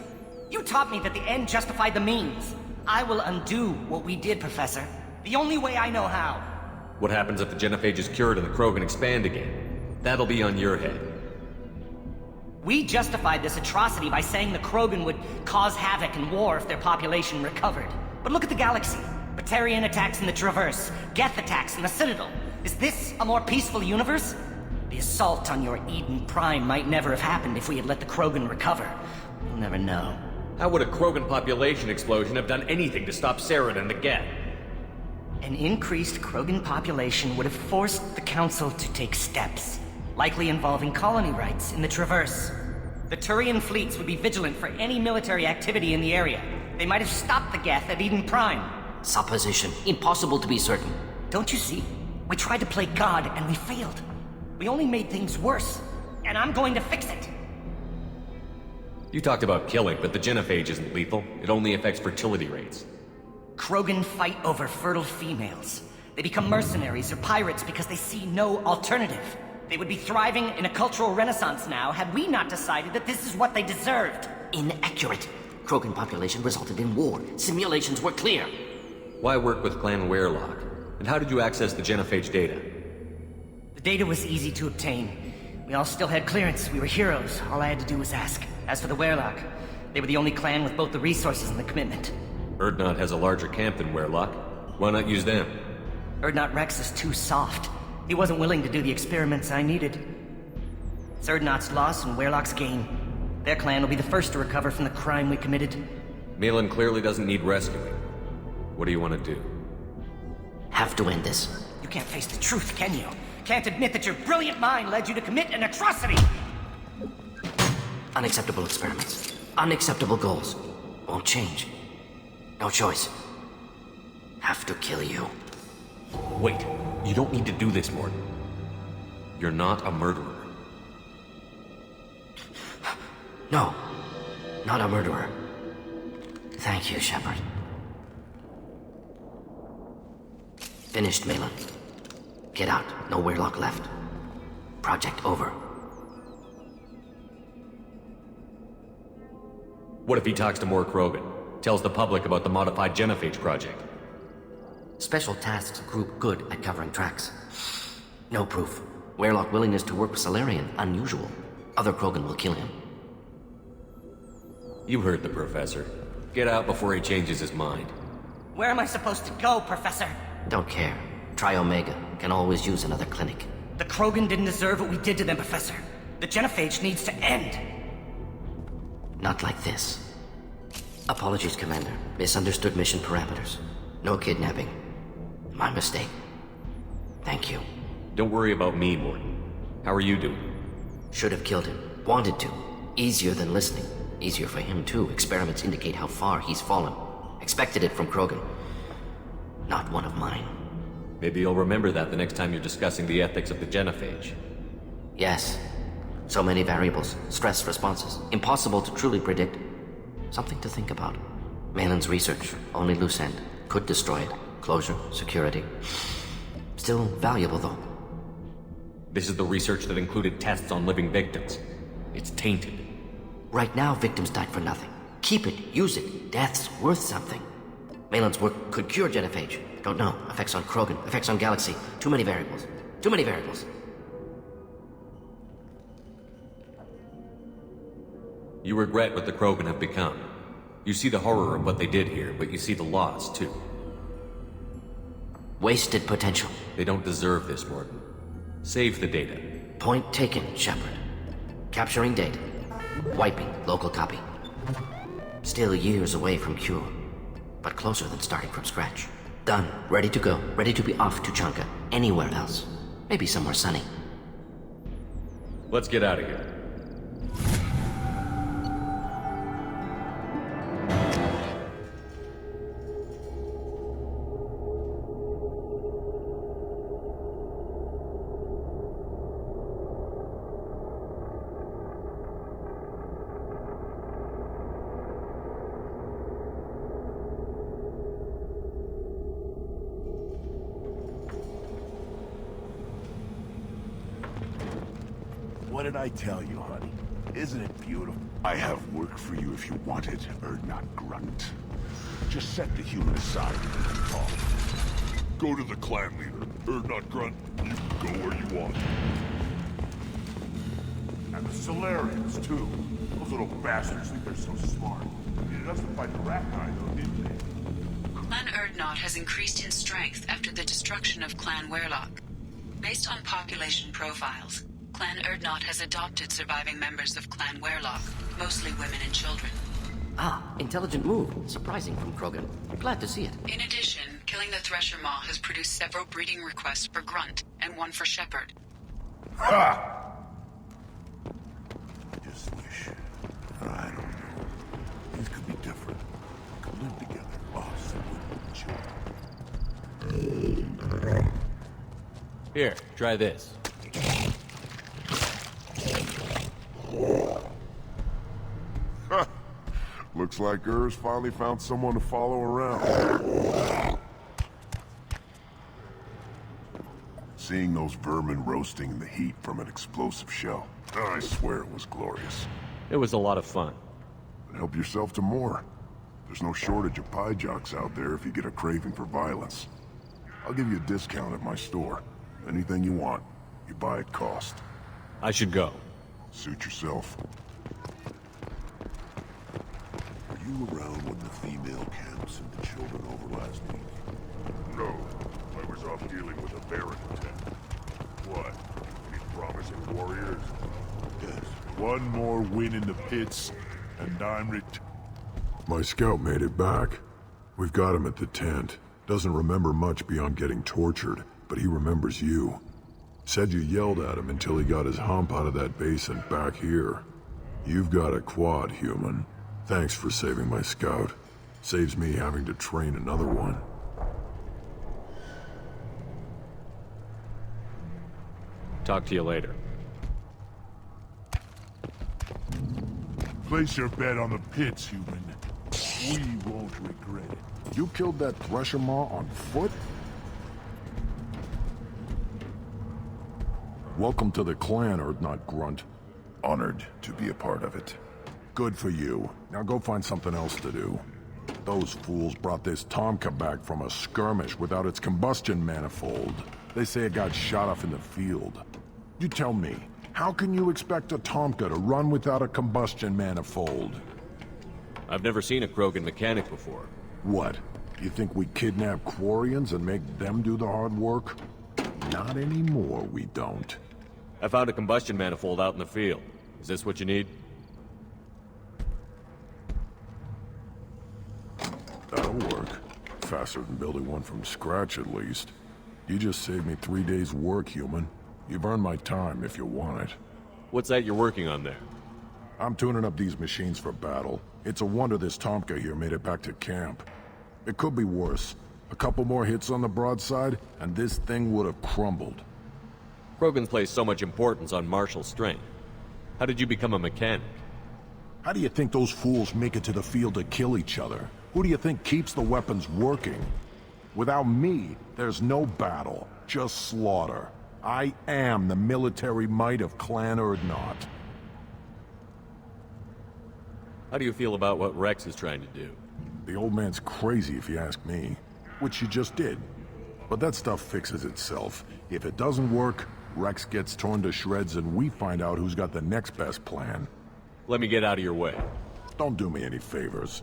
You taught me that the end justified the means. I will undo what we did, Professor. The only way I know how. What happens if the genophage is cured and the Krogan expand again? That'll be on your head. We justified this atrocity by saying the Krogan would cause havoc and war if their population recovered. But look at the galaxy. Batarian attacks in the Traverse, Geth attacks in the Citadel. Is this a more peaceful universe? The assault on your Eden Prime might never have happened if we had let the Krogan recover. We'll never know. How would a Krogan population explosion have done anything to stop Saren and the Geth? An increased Krogan population would have forced the Council to take steps, likely involving colony rights in the Traverse. The Turian fleets would be vigilant for any military activity in the area. They might have stopped the Geth at Eden Prime. Supposition. Impossible to be certain. Don't you see? We tried to play God and we failed. We only made things worse. And I'm going to fix it. You talked about killing, but the genophage isn't lethal. It only affects fertility rates. Krogan fight over fertile females. They become mercenaries or pirates because they see no alternative. They would be thriving in a cultural renaissance now had we not decided that this is what they deserved. Inaccurate. Krogan population resulted in war. Simulations were clear. Why work with Clan Werlock? And how did you access the genophage data? The data was easy to obtain. We all still had clearance. We were heroes. All I had to do was ask. As for the Werlock, they were the only clan with both the resources and the commitment. Urdnot has a larger camp than Werlock. Why not use them? Urdnot Rex is too soft. He wasn't willing to do the experiments I needed. It's Urdnot's loss and Werlock's gain. Their clan will be the first to recover from the crime we committed. Malin clearly doesn't need rescuing. What do you want to do? Have to end this. You can't face the truth, can you? Can't admit that your brilliant mind led you to commit an atrocity! Unacceptable experiments. Unacceptable goals. Won't change. No choice. Have to kill you. Wait, you don't need to do this, Morton. You're not a murderer. No. Not a murderer. Thank you, Shepard. Finished, Malin. Get out. No Weirlock left. Project over. What if he talks to more Krogan? Tells the public about the modified genophage project? Special Tasks Group good at covering tracks. No proof. Weirlock willingness to work with Salarian unusual. Other Krogan will kill him. You heard the Professor. Get out before he changes his mind. Where am I supposed to go, Professor? Don't care. Try Omega. Can always use another clinic. The Krogan didn't deserve what we did to them, Professor. The genophage needs to end. Not like this. Apologies, Commander. Misunderstood mission parameters. No kidnapping. My mistake. Thank you. Don't worry about me, Morton. How are you doing? Should have killed him. Wanted to. Easier than listening. Easier for him, too. Experiments indicate how far he's fallen. Expected it from Krogan. Not one of mine. Maybe you'll remember that the next time you're discussing the ethics of the genophage. Yes. So many variables. Stress responses. Impossible to truly predict. Something to think about. Malin's research. Only loose end. Could destroy it. Closure. Security. Still valuable, though. This is the research that included tests on living victims. It's tainted. Right now, victims died for nothing. Keep it. Use it. Death's worth something. Malin's work could cure genophage. Don't know. Effects on Krogan. Effects on Galaxy. Too many variables. Too many variables. You regret what the Krogan have become. You see the horror of what they did here, but you see the loss, too. Wasted potential. They don't deserve this, Morton. Save the data. Point taken, Shepard. Capturing data. Wiping local copy. Still years away from cure, but closer than starting from scratch. Done. Ready to go. Ready to be off to Chanka. Anywhere else. Maybe somewhere sunny. Let's get out of here. What did I tell you, honey? Isn't it beautiful? I have work for you if you want it, or not grunt. Just set the human aside and we can talk. Go to the clan leader, not grunt. You can go where you want. And the Solarians, too. Those little bastards think they're so smart. Needed us to fight the rat guy, though, didn't they? Clan Urdnot has increased in strength after the destruction of Clan Weirlock. Based on population profiles, Clan Urdnot has adopted surviving members of Clan Weirlock, mostly women and children. Ah, intelligent move. Surprising from Krogan. Glad to see it. In addition, killing the Thresher Maw has produced several breeding requests for Grunt, and one for Shepard. Ha! I just wish... I don't know. Things could be different. We could live together, us and children. Here, try this. Looks like Urs finally found someone to follow around. Seeing those vermin roasting in the heat from an explosive shell, I swear it was glorious. It was a lot of fun. Help yourself to more. There's no shortage of pie jocks out there if you get a craving for violence. I'll give you a discount at my store. Anything you want, you buy at cost. I should go. Suit yourself. Were you around when the female camp sent the children over last week? No, I was off dealing with a Baron attack. What? Any promising warriors? Yes. One more win in the pits, and I'm My scout made it back. We've got him at the tent. Doesn't remember much beyond getting tortured, but he remembers you. Said you yelled at him until he got his hump out of that basin back here. You've got a quad, human. Thanks for saving my scout. Saves me having to train another one. Talk to you later. Place your bet on the pits, human. We won't regret it. You killed that Thresher Maw on foot? Welcome to the clan, Urdnot Grunt. Honored to be a part of it. Good for you. Now go find something else to do. Those fools brought this Tomka back from a skirmish without its combustion manifold. They say it got shot off in the field. You tell me, how can you expect a Tomka to run without a combustion manifold? I've never seen a Krogan mechanic before. What? You think we kidnap Quarians and make them do the hard work? Not anymore, we don't. I found a combustion manifold out in the field. Is this what you need? That'll work. Faster than building one from scratch, at least. You just saved me 3 days' work, human. You've earned my time if you want it. What's that you're working on there? I'm tuning up these machines for battle. It's a wonder this Tomka here made it back to camp. It could be worse. A couple more hits on the broadside, and this thing would have crumbled. Krogans place so much importance on martial strength. How did you become a mechanic? How do you think those fools make it to the field to kill each other? Who do you think keeps the weapons working? Without me, there's no battle, just slaughter. I am the military might of Clan Urdnot. How do you feel about what Rex is trying to do? The old man's crazy if you ask me. Which you just did. But that stuff fixes itself. If it doesn't work, Rex gets torn to shreds and we find out who's got the next best plan. Let me get out of your way. Don't do me any favors.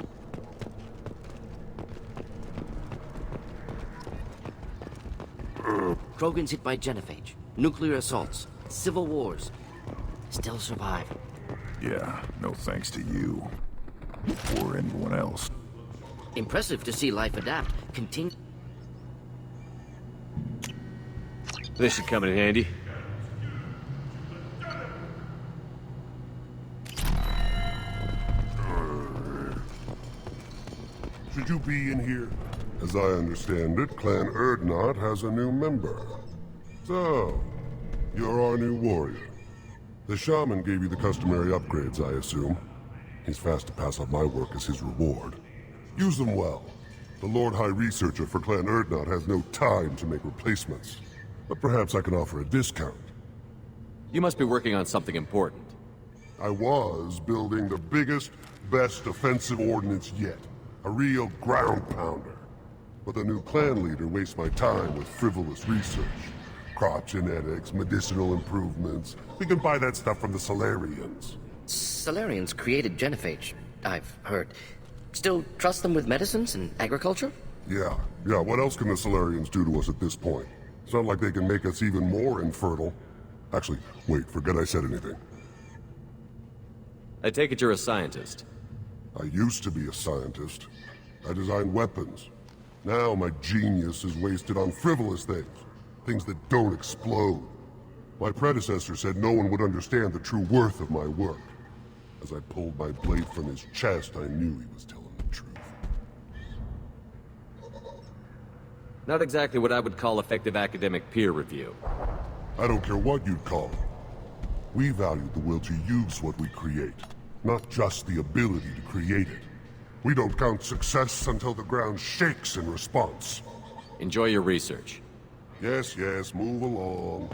Krogans hit by genophage, nuclear assaults, civil wars. Still survive. Yeah, no thanks to you. Or anyone else. Impressive to see life adapt. Continue. This should come in handy. Should you be in here? As I understand it, Clan Urdnot has a new member. So, you're our new warrior. The shaman gave you the customary upgrades, I assume. He's fast to pass on my work as his reward. Use them well. The Lord High Researcher for Clan Urdnot has no time to make replacements. But perhaps I can offer a discount. You must be working on something important. I was building the biggest, best offensive ordnance yet. A real ground pounder. But the new clan leader wastes my time with frivolous research. Crop genetics, medicinal improvements. We can buy that stuff from the Solarians. Solarians created genophage, I've heard. Still trust them with medicines and agriculture? Yeah. What else can the Solarians do to us at this point? It's not like they can make us even more infertile. Actually, wait, forget I said anything. I take it you're a scientist. I used to be a scientist. I designed weapons. Now my genius is wasted on frivolous things. Things that don't explode. My predecessor said no one would understand the true worth of my work. As I pulled my blade from his chest, I knew he was telling the truth. Not exactly what I would call effective academic peer review. I don't care what you'd call it. We value the will to use what we create, not just the ability to create it. We don't count success until the ground shakes in response. Enjoy your research. Yes, move along.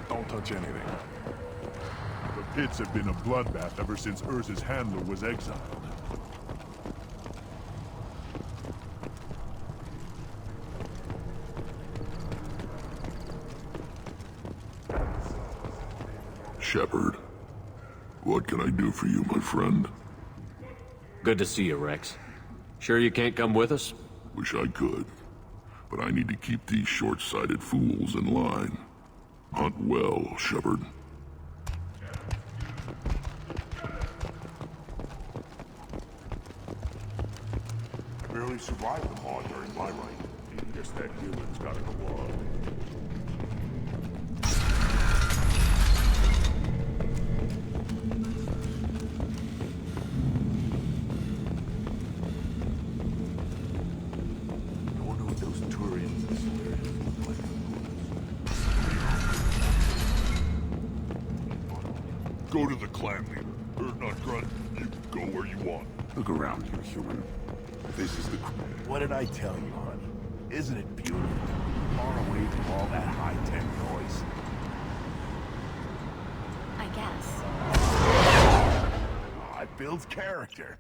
Don't touch anything. The pits have been a bloodbath ever since Urza's handler was exiled. Shepard, what can I do for you, my friend? Good to see you, Rex. Sure you can't come with us? Wish I could. but I need to keep these short-sighted fools in line. Hunt well, Shepard. Barely survived them all during my reign. Guess that human's gotta go on. I wonder what those Turians and Cerberus look like. Go to the clan leader. Or not grunt. You can go where you want. Look around you, human. This is the... What did I tell you, hon? Isn't it beautiful? Far away from all that high-tech noise. I guess. Oh, it builds character.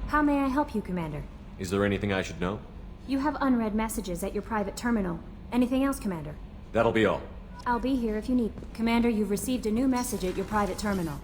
How may I help you, Commander? Is there anything I should know? You have unread messages at your private terminal. Anything else, Commander? That'll be all. I'll be here if you need. Commander, you've received a new message at your private terminal.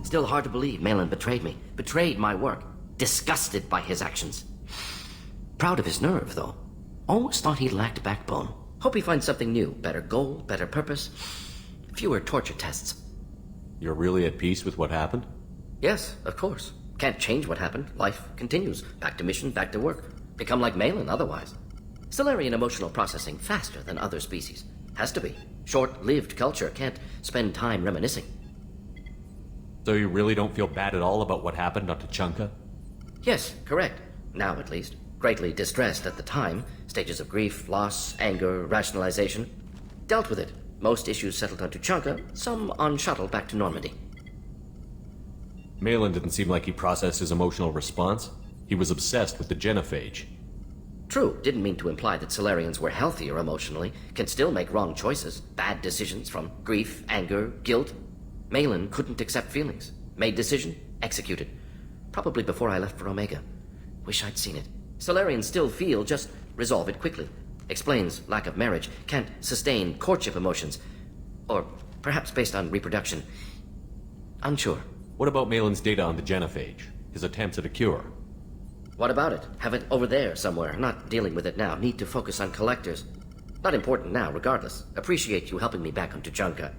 Still hard to believe Malin betrayed me. Betrayed my work. Disgusted by his actions. Proud of his nerve, though. Almost thought he lacked backbone. Hope he finds something new. Better goal, better purpose. Fewer torture tests. You're really at peace with what happened? Yes, of course. Can't change what happened. Life continues. Back to mission, back to work. Become like Malin otherwise. Solarian emotional processing faster than other species. Has to be. Short-lived culture can't spend time reminiscing. So you really don't feel bad at all about what happened on Tuchanka? Yes, correct. Now at least. Greatly distressed at the time. Stages of grief, loss, anger, rationalization. Dealt with it. Most issues settled on Tuchanka, some on shuttle back to Normandy. Malin didn't seem like he processed his emotional response. He was obsessed with the genophage. True, didn't mean to imply that Solarians were healthier emotionally, can still make wrong choices, bad decisions from grief, anger, guilt. Malin couldn't accept feelings. Made decision, executed. Probably before I left for Omega. Wish I'd seen it. Solarians still feel, just resolve it quickly. Explains lack of marriage, can't sustain courtship emotions. Or perhaps based on reproduction. Unsure. What about Malin's data on the genophage? His attempts at a cure? What about it? Have it over there somewhere. Not dealing with it now. Need to focus on collectors. Not important now, regardless. Appreciate you helping me back on Tuchanka.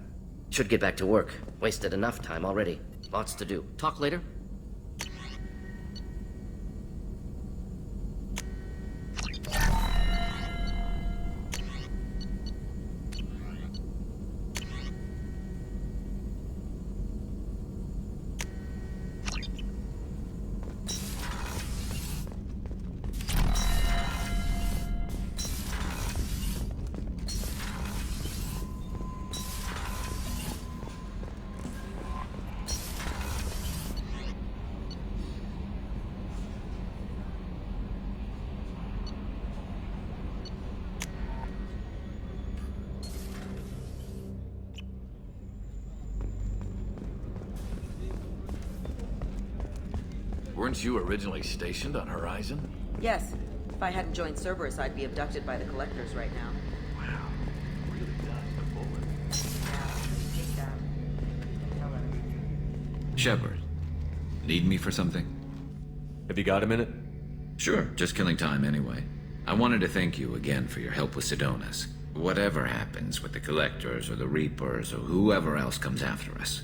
Should get back to work. Wasted enough time already. Lots to do. Talk later? Weren't you originally stationed on Horizon? Yes. If I hadn't joined Cerberus, I'd be abducted by the Collectors right now. Wow. Really dodged a bullet. Shepard, need me for something? Have you got a minute? Sure, just killing time anyway. I wanted to thank you again for your help with Sidonis. Whatever happens with the Collectors or the Reapers or whoever else comes after us,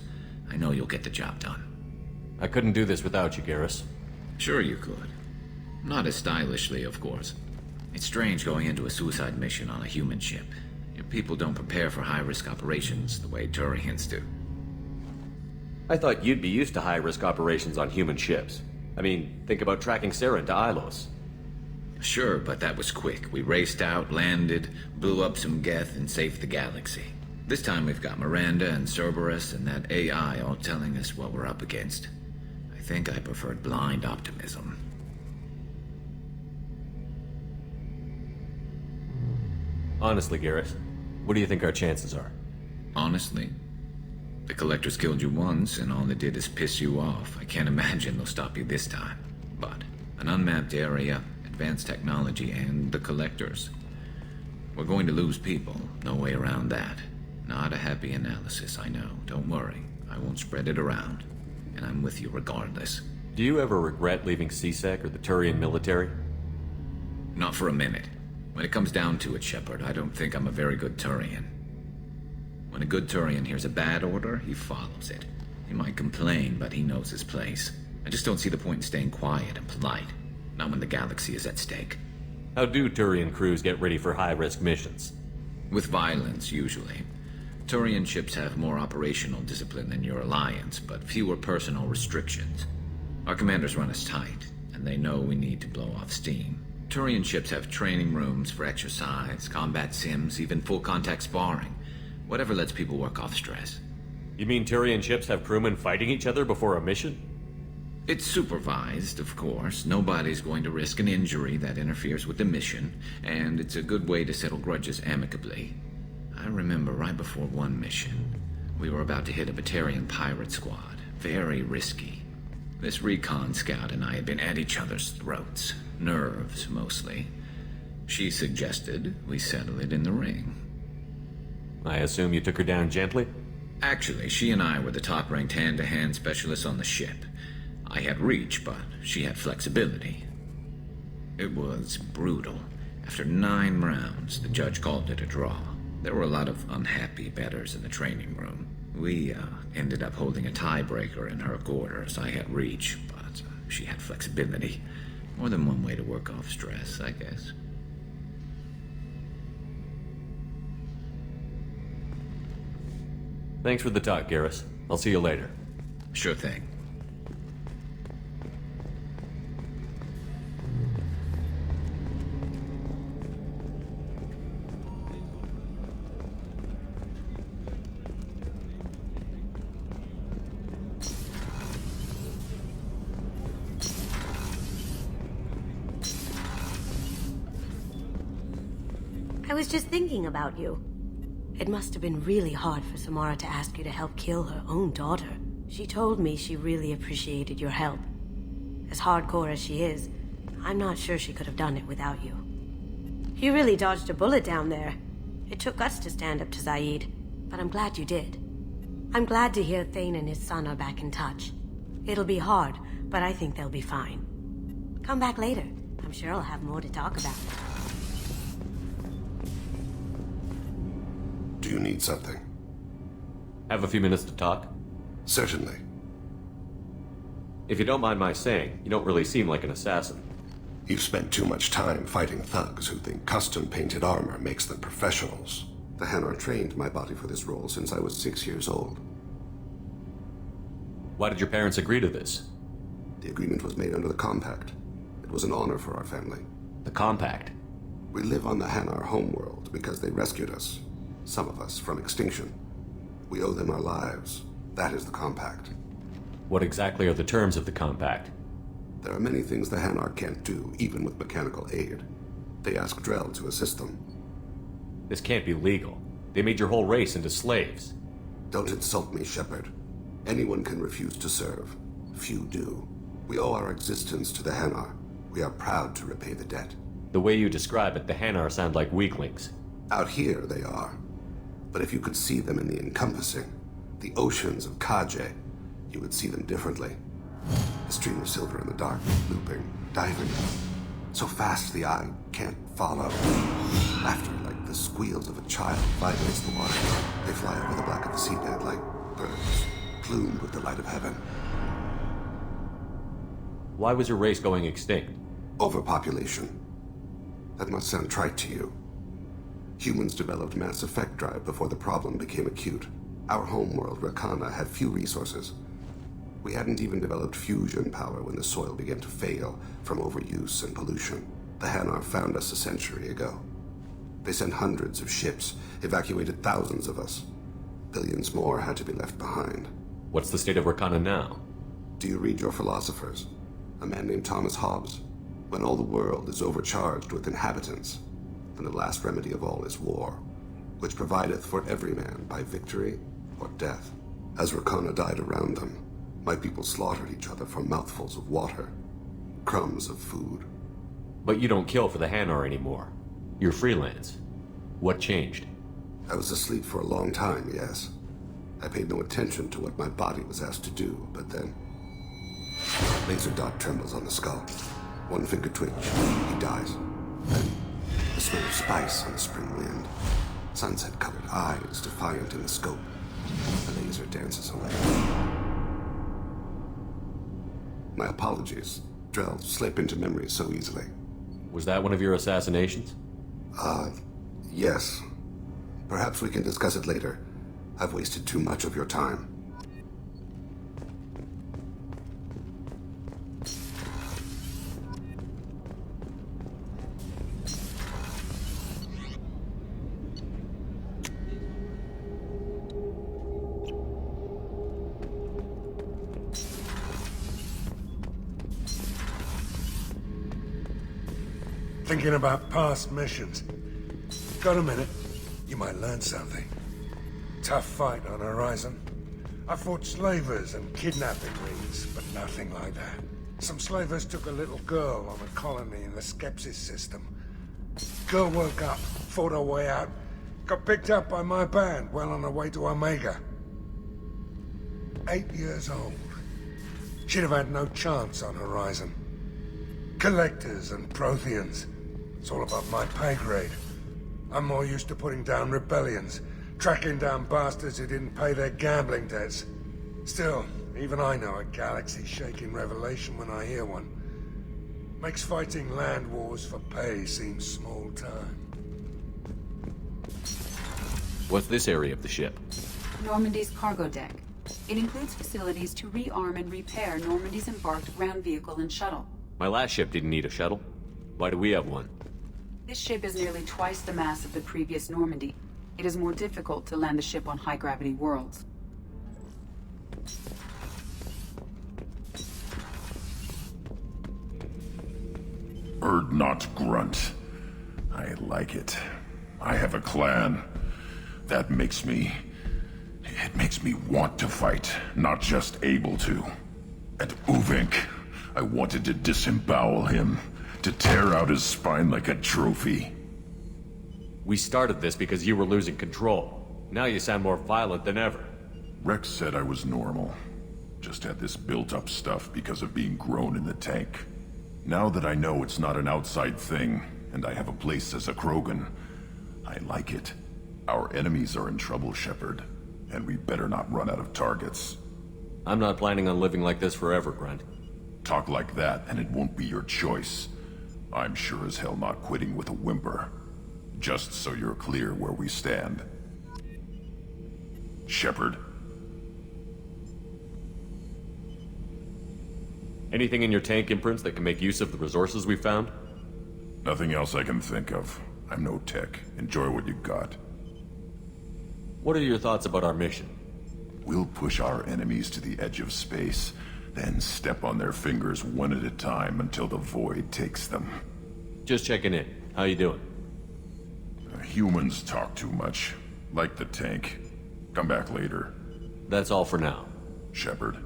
I know you'll get the job done. I couldn't do this without you, Garrus. Sure you could. Not as stylishly, of course. It's strange going into a suicide mission on a human ship. Your people don't prepare for high-risk operations the way Turians do. I thought you'd be used to high-risk operations on human ships. I mean, think about tracking Saren to Ilos. Sure, but that was quick. We raced out, landed, blew up some Geth, and saved the galaxy. This time we've got Miranda and Cerberus and that AI all telling us what we're up against. I think I preferred blind optimism. Honestly, Garrus, what do you think our chances are? Honestly, the Collectors killed you once, and all they did is piss you off. I can't imagine they'll stop you this time. But an unmapped area, advanced technology, and the Collectors. We're going to lose people. No way around that. Not a happy analysis, I know. Don't worry. I won't spread it around. And I'm with you regardless. Do you ever regret leaving CSEC or the Turian military? Not for a minute. When it comes down to it, Shepard, I don't think I'm a very good Turian. When a good Turian hears a bad order, he follows it. He might complain, but he knows his place. I just don't see the point in staying quiet and polite. Not when the galaxy is at stake. How do Turian crews get ready for high-risk missions? With violence, usually. Turian ships have more operational discipline than your alliance, but fewer personal restrictions. Our commanders run us tight, and they know we need to blow off steam. Turian ships have training rooms for exercise, combat sims, even full-contact sparring. Whatever lets people work off stress. You mean Turian ships have crewmen fighting each other before a mission? It's supervised, of course. Nobody's going to risk an injury that interferes with the mission, and it's a good way to settle grudges amicably. I remember right before one mission, we were about to hit a Batarian pirate squad. Very risky. This recon scout and I had been at each other's throats. Nerves, mostly. She suggested we settle it in the ring. I assume you took her down gently? Actually, she and I were the top-ranked hand-to-hand specialists on the ship. I had reach, but she had flexibility. It was brutal. After 9 rounds, the judge called it a draw. There were a lot of unhappy bettors in the training room. We ended up holding a tiebreaker in her quarters. I had reach, but she had flexibility. More than one way to work off stress, I guess. Thanks for the talk, Garrus. I'll see you later. Sure thing. I was just thinking about you. It must have been really hard for Samara to ask you to help kill her own daughter. She told me she really appreciated your help. As hardcore as she is, I'm not sure she could have done it without you. You really dodged a bullet down there. It took us to stand up to Zaid, but I'm glad you did. I'm glad to hear Thane and his son are back in touch. It'll be hard, but I think they'll be fine. Come back later. I'm sure I'll have more to talk about. Do you need something? Have a few minutes to talk? Certainly. If you don't mind my saying, you don't really seem like an assassin. You've spent too much time fighting thugs who think custom-painted armor makes them professionals. The Hanar trained my body for this role since I was 6 years old. Why did your parents agree to this? The agreement was made under the Compact. It was an honor for our family. The Compact? We live on the Hanar homeworld because they rescued us. Some of us from extinction. We owe them our lives. That is the Compact. What exactly are the terms of the Compact? There are many things the Hanar can't do, even with mechanical aid. They ask Drell to assist them. This can't be legal. They made your whole race into slaves. Don't insult me, Shepard. Anyone can refuse to serve. Few do. We owe our existence to the Hanar. We are proud to repay the debt. The way you describe it, the Hanar sound like weaklings. Out here, they are. But if you could see them in the encompassing, the oceans of Kaje, you would see them differently. A stream of silver in the dark, looping, diving. So fast the eye can't follow. Laughter like the squeals of a child vibrates the water. They fly over the black of the seabed like birds, plumed with the light of heaven. Why was your race going extinct? Overpopulation. That must sound trite to you. Humans developed mass effect drive before the problem became acute. Our homeworld, Rakana, had few resources. We hadn't even developed fusion power when the soil began to fail from overuse and pollution. The Hanar found us a century ago. They sent hundreds of ships, evacuated thousands of us. Billions more had to be left behind. What's the state of Rakana now? Do you read your philosophers? A man named Thomas Hobbes. When all the world is overcharged with inhabitants, then the last remedy of all is war, which provideth for every man by victory or death. As Rakana died around them, my people slaughtered each other for mouthfuls of water, crumbs of food. But you don't kill for the Hanar anymore. You're freelance. What changed? I was asleep for a long time, yes. I paid no attention to what my body was asked to do, but then... Laser dot trembles on the skull. One finger twitch, he dies. Then, the smell of spice on the spring wind. Sunset-colored eyes defiant in the scope. The laser dances away. My apologies. Drell slip into memory so easily. Was that one of your assassinations? Yes. Perhaps we can discuss it later. I've wasted too much of your time. Thinking about past missions. Got a minute? You might learn something. Tough fight on Horizon. I fought slavers and kidnapping rings, but nothing like that. Some slavers took a little girl on a colony in the Skepsis system. Girl woke up, fought her way out, got picked up by my band well on her way to Omega. 8 years old. She'd have had no chance on Horizon. Collectors and Protheans. It's all above my pay grade. I'm more used to putting down rebellions, tracking down bastards who didn't pay their gambling debts. Still, even I know a galaxy-shaking revelation when I hear one. Makes fighting land wars for pay seem small time. What's this area of the ship? Normandy's cargo deck. It includes facilities to rearm and repair Normandy's embarked ground vehicle and shuttle. My last ship didn't need a shuttle. Why do we have one? This ship is nearly twice the mass of the previous Normandy. It is more difficult to land the ship on high-gravity worlds. Urdnot grunt. I like it. I have a clan. That makes me... It makes me want to fight, not just able to. At Uvink, I wanted to disembowel him, to tear out his spine like a trophy. We started this because you were losing control. Now you sound more violent than ever. Rex said I was normal. Just had this built-up stuff because of being grown in the tank. Now that I know it's not an outside thing, and I have a place as a Krogan, I like it. Our enemies are in trouble, Shepard, and we better not run out of targets. I'm not planning on living like this forever, Grunt. Talk like that, and it won't be your choice. I'm sure as hell not quitting with a whimper. Just so you're clear where we stand. Shepard. Anything in your tank imprints that can make use of the resources we found? Nothing else I can think of. I'm no tech. Enjoy what you got. What are your thoughts about our mission? We'll push our enemies to the edge of space, then step on their fingers one at a time until the void takes them. Just checking in. How you doing? Humans talk too much. Like the tank. Come back later. That's all for now. Shepard.